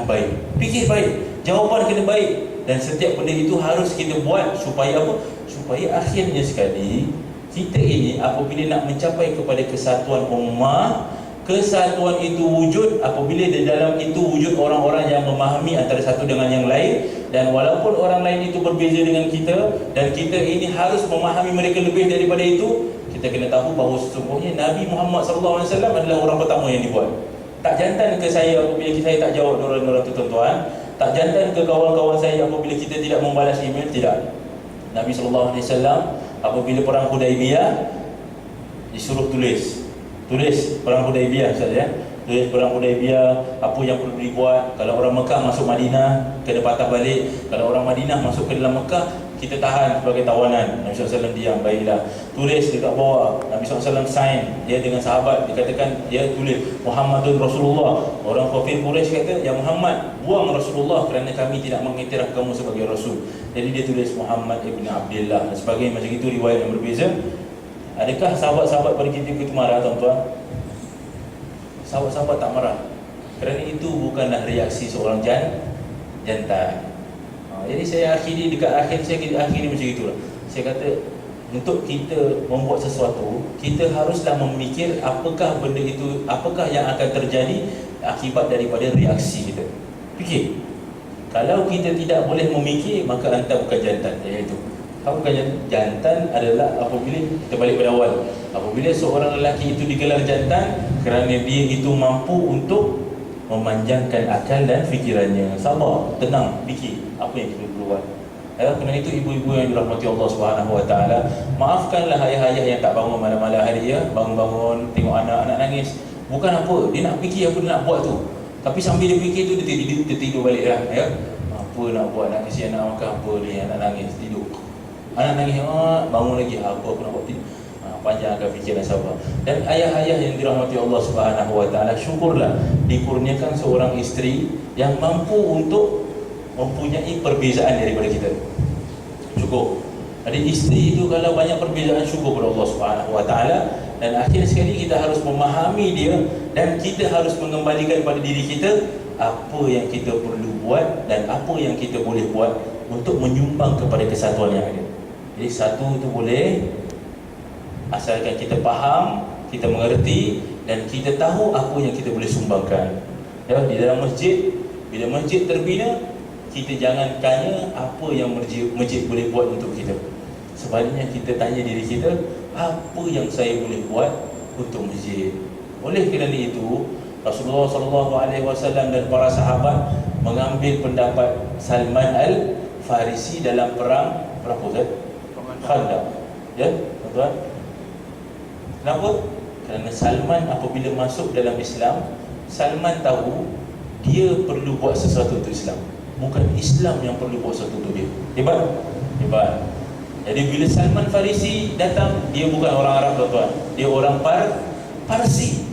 baik. Fikir baik, jawapan kena baik, dan setiap benda itu harus kita buat supaya apa? Supaya akhirnya sekali kita ini apabila nak mencapai kepada kesatuan ummah, kesatuan itu wujud apabila di dalam itu wujud orang-orang yang memahami antara satu dengan yang lain. Dan walaupun orang lain itu berbeza dengan kita, dan kita ini harus memahami mereka lebih daripada itu, kita kena tahu bahawa sesungguhnya Nabi Muhammad SAW adalah orang pertama yang dibuat. Tak jantan ke saya apabila saya tak jawab orang-orang tu tuan-tuan? Tak jantan ke kawan-kawan saya apabila kita tidak membalas email? Tidak. Nabi SAW apabila perang Hudaibiyah disuruh tulis perang Hudaibiyah, Ustaz ya. Tulis perang Hudaibiyah, apa yang perlu dibuat. Kalau orang Mekah masuk Madinah, kena patah balik. Kalau orang Madinah masuk ke dalam Mekah, kita tahan sebagai tawanan. Nabi SAW diam, baiklah. Tulis dekat bawah. Nabi SAW sign, dia dengan sahabat, dia katakan, dia tulis Muhammadun Rasulullah. Orang kafir Quraisy kata, ya Muhammad, buang Rasulullah kerana kami tidak mengiktiraf kamu sebagai Rasul. Jadi dia tulis Muhammad ibn Abdullah dan sebagainya. Macam itu riwayat yang berbeza. Adakah sahabat-sahabat pada ketika itu marah, tuan-tuan? Sahabat-sahabat tak marah, kerana itu bukanlah reaksi seorang jantan. Jadi saya akhiri, dekat akhir saya akhiri macam itulah. Saya kata, untuk kita membuat sesuatu, kita haruslah memikir apakah benda itu, apakah yang akan terjadi akibat daripada reaksi kita. Fikir. Kalau kita tidak boleh memikir, maka anda bukan jantan. Iaitu kamu bukan jantan adalah apabila kita balik pada awal, apabila seorang lelaki itu digelar jantan kerana dia itu mampu untuk memanjangkan akal dan fikirannya. Sabar, tenang, fikir apa yang kita perlu buat. Kerana itu ibu-ibu yang dirahmati Allah Subhanahu Wa Taala, maafkanlah ayah-ayah yang tak bangun malam-malam hari ya, bangun-bangun tengok anak-anak nangis. Bukan apa, dia nak fikir apa dia nak buat tu, tapi sambil dia fikir tu dia tidur balik lah ya. Apa nak buat, nak kasi anak makan apa ni, anak nangis tidur. Anak nangis, bangun lagi, apa aku nak buat tidur. Panjangkan fikiran sabar. Dan ayah-ayah yang dirahmati Allah Subhanahu Wa Taala, syukurlah dikurniakan seorang isteri yang mampu untuk mempunyai perbezaan daripada kita. Cukup. Jadi isteri itu kalau banyak perbezaan, syukur kepada Allah Subhanahu Wa Taala. Dan akhir sekali kita harus memahami dia, dan kita harus mengembalikan pada diri kita apa yang kita perlu buat dan apa yang kita boleh buat untuk menyumbang kepada kesatuan yang ada. Jadi satu itu boleh, asalkan kita faham, kita mengerti dan kita tahu apa yang kita boleh sumbangkan. Ya, di dalam masjid, bila masjid terbina, kita jangan tanya apa yang masjid boleh buat untuk kita. Sebaliknya kita tanya diri kita, apa yang saya boleh buat untuk masjid. Oleh kerana itu, Rasulullah SAW dan para sahabat mengambil pendapat Salman Al-Farisi dalam perang Khandaq. Ya, tuan-tuan. Kenapa? Kerana Salman apabila masuk dalam Islam, Salman tahu dia perlu buat sesuatu untuk Islam, bukan Islam yang perlu buat sesuatu untuk dia. Hebat? Hebat. Jadi bila Salman Farisi datang, dia bukan orang Arab, tuan-tuan. Dia orang Parsi.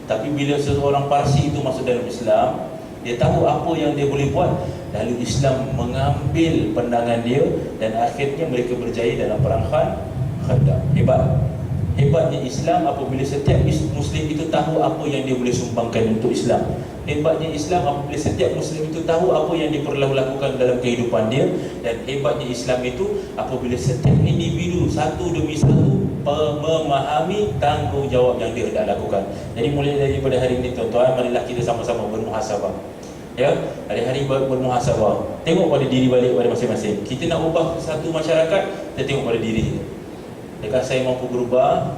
Tapi bila seseorang Parsi itu masuk dalam Islam, dia tahu apa yang dia boleh buat. Lalu Islam mengambil pandangan dia dan akhirnya mereka berjaya dalam perang Khandaq. Hebat. Hebatnya Islam apabila setiap Muslim itu tahu apa yang dia boleh sumbangkan untuk Islam. Hebatnya Islam apabila setiap Muslim itu tahu apa yang dia perlu lakukan dalam kehidupan dia. Dan hebatnya Islam itu apabila setiap individu satu demi satu memahami tanggungjawab yang dia hendak lakukan. Jadi mulai daripada hari ini, tuan-tuan, marilah kita sama-sama bermuhasabah. Ya, hari-hari bermuhasabah. Tengok pada diri balik pada masing-masing. Kita nak ubah satu masyarakat, kita tengok pada diri kita. Adakah saya mampu berubah?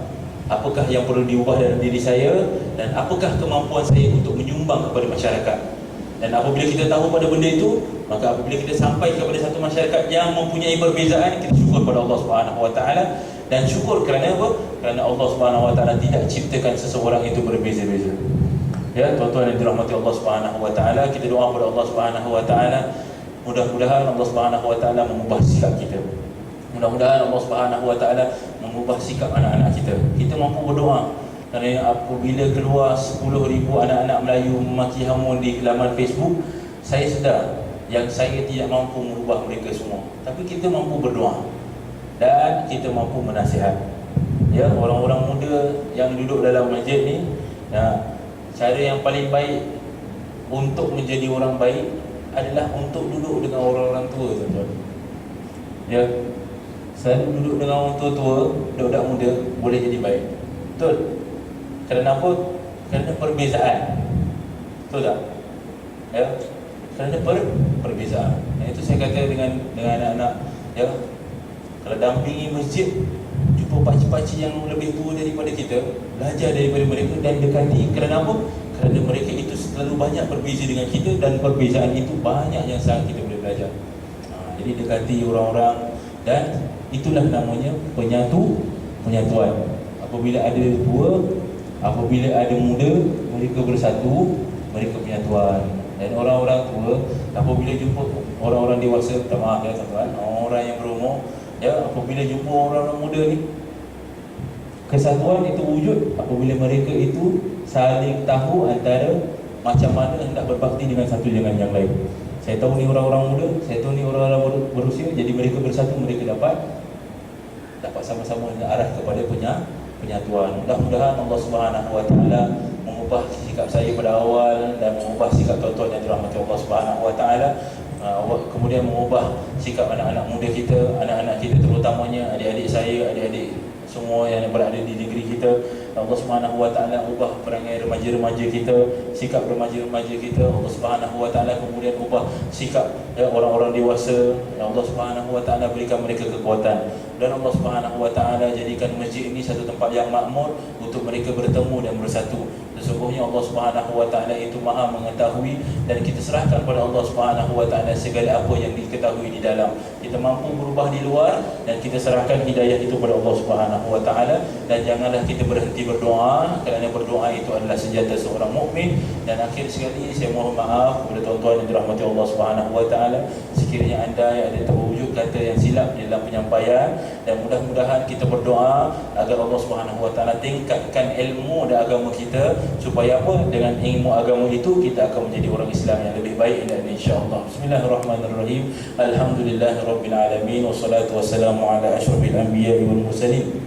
Apakah yang perlu diubah dalam diri saya? Dan apakah kemampuan saya untuk menyumbang kepada masyarakat? Dan apabila kita tahu pada benda itu, maka apabila kita sampai kepada satu masyarakat yang mempunyai perbezaan, kita syukur pada Allah Subhanahu Wa Taala. Dan syukur kerana apa? Kerana Allah Subhanahu Wa Taala tidak ciptakan seseorang itu berbeza-beza. Ya, tuan-tuan yang dirahmati Allah Subhanahu Wa Taala, kita doa kepada Allah Subhanahu Wa Taala, mudah-mudahan Allah Subhanahu Wa Taala mengubah sikap kita. Mudah-mudahan Allah Subhanahu Wa Taala mengubah sikap anak-anak kita. Kita mampu berdoa. Kerana apabila keluar 10,000 anak-anak Melayu memaki hamun di laman Facebook, saya sedar yang saya tidak mampu merubah mereka semua. Tapi kita mampu berdoa dan kita mampu menasihat. Ya, orang-orang muda yang duduk dalam masjid ni, ya, cara yang paling baik untuk menjadi orang baik adalah untuk duduk dengan orang-orang tua, tuan-tuan. Ya, selalu duduk dengan orang tua-tua, budak-budak muda boleh jadi baik. Betul? Kerana apa? Kerana perbezaan. Betul tak? Ya, kerana perbezaan. Yang itu saya kata dengan anak-anak, ya, kalau dampingi masjid, jumpa jumpa pakcik-pakcik yang lebih tua daripada kita, belajar daripada mereka dan dekati. Kerana apa? Kerana mereka itu selalu banyak berbeza dengan kita dan perbezaan itu banyak yang sangat kita boleh belajar. Jadi dekati orang-orang, dan itulah namanya penyatuan. Apabila ada tua, apabila ada muda, mereka bersatu, mereka penyatuan. Dan orang-orang tua apabila jumpa orang-orang dewasa, minta maaf ya tuan-tuan, orang yang berumur, ya, apabila jumpa orang-orang muda ni, kesatuan itu wujud apabila mereka itu saling tahu antara macam mana hendak berbakti dengan satu dengan yang lain. Saya tahu ni orang-orang muda, saya tahu ni orang-orang berusia, jadi mereka bersatu, mereka dapat sama-sama arah kepada penyatuan. Mudah-mudahan Allah Subhanahu Wa Taala mengubah sikap saya pada awal dan mengubah sikap tuan-tuan yang dirahmati Allah Subhanahu Wa Taala, kemudian mengubah sikap anak-anak muda kita, anak-anak kita terutamanya, adik-adik saya, adik-adik semua yang berada di negeri kita. Allah Subhanahu Wa Taala ubah perangai remaja-remaja kita, sikap remaja-remaja kita. Allah Subhanahu Wa Taala kemudian ubah sikap orang-orang dewasa. Allah Subhanahu Wa Taala berikan mereka kekuatan, dan Allah Subhanahu Wa Taala jadikan masjid ini satu tempat yang makmur untuk mereka bertemu dan bersatu. Sesungguhnya Allah Subhanahu Wa Taala itu Maha mengetahui, dan kita serahkan pada Allah Subhanahu Wa Taala segala apa yang diketahui di dalam. Kita mampu berubah di luar, dan kita serahkan hidayah itu pada Allah Subhanahu Wa Taala. Dan janganlah kita berhenti berdoa, kerana berdoa itu adalah senjata seorang mukmin. Dan akhir sekali saya mohon maaf kepada tuan-tuan yang dirahmati Allah Subhanahu Wa Taala sekiranya anda ada terwujud kata yang silap di dalam penyampaian, dan mudah-mudahan kita berdoa agar Allah Subhanahu Wa Taala tingkatkan ilmu dan agama kita, supaya apa? Dengan ilmu agama itu kita akan menjadi orang Islam yang lebih baik, dan insya-Allah. Bismillahirrahmanirrahim. Alhamdulillahirabbil alamin, wassalatu wassalamu ala asyrafil anbiya'i wal mursalin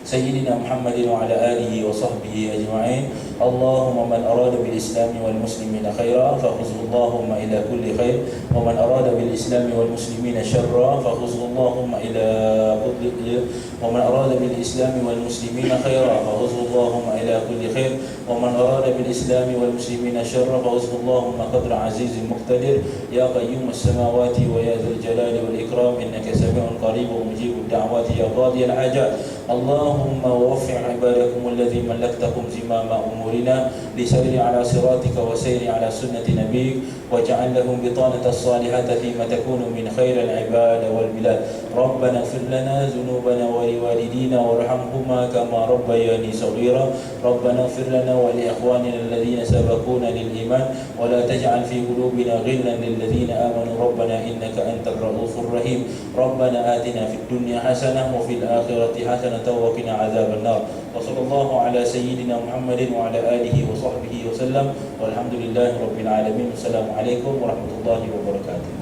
Sayyidina Muhammadin wa ala alihi wa sahbihi ajma'in. Allahumma man arada bil islami wal muslimina khaira fakhuzhu Allahumma ila kulli khair, wa man arada bil islami wal muslimina syarra fakhuzhu Allahumma ila kulli, wa man arada bil islami wal muslimina khaira fakhuzhu Allahumma ila kulli khair, wa man arada bil islami wal muslimina syarra fakhuzhu Allahumma qadra azizin muqtadir. Ya qayyumus samawati wa ya dzal jalali wal ikram, innaka sami'un qarib wa mujibud da'wati ya qadiyal hajat. Allahumma waffi' ibadakum alladhi malaktakum zimama umurina lisayri ala siratika wa sayri ala sunnati nabiyyik, waj'al lahum bitanatan salihatan fima takunu min khairil ibad wal bilad. Rabbana ighfir lana dhunubana wa liwalidina warhamhuma kama rabbayani saghira. Rabbana ighfir lana wa li ikhwanina alladhina sabaquna lil iman wa la taj'al fi qulubina ghillan lil ladzina amanu rabbana innaka antar raufur rahim. Rabbana atina fid dunya hasanah wa fil akhirati hasanah wa qina adzaban nar. Wa sallallahu ala sayyidina Muhammadin wa ala alihi wa sahbihi wa sallam. Walhamdulillahirabbil alamin. Assalamualaikum warahmatullahi wabarakatuh.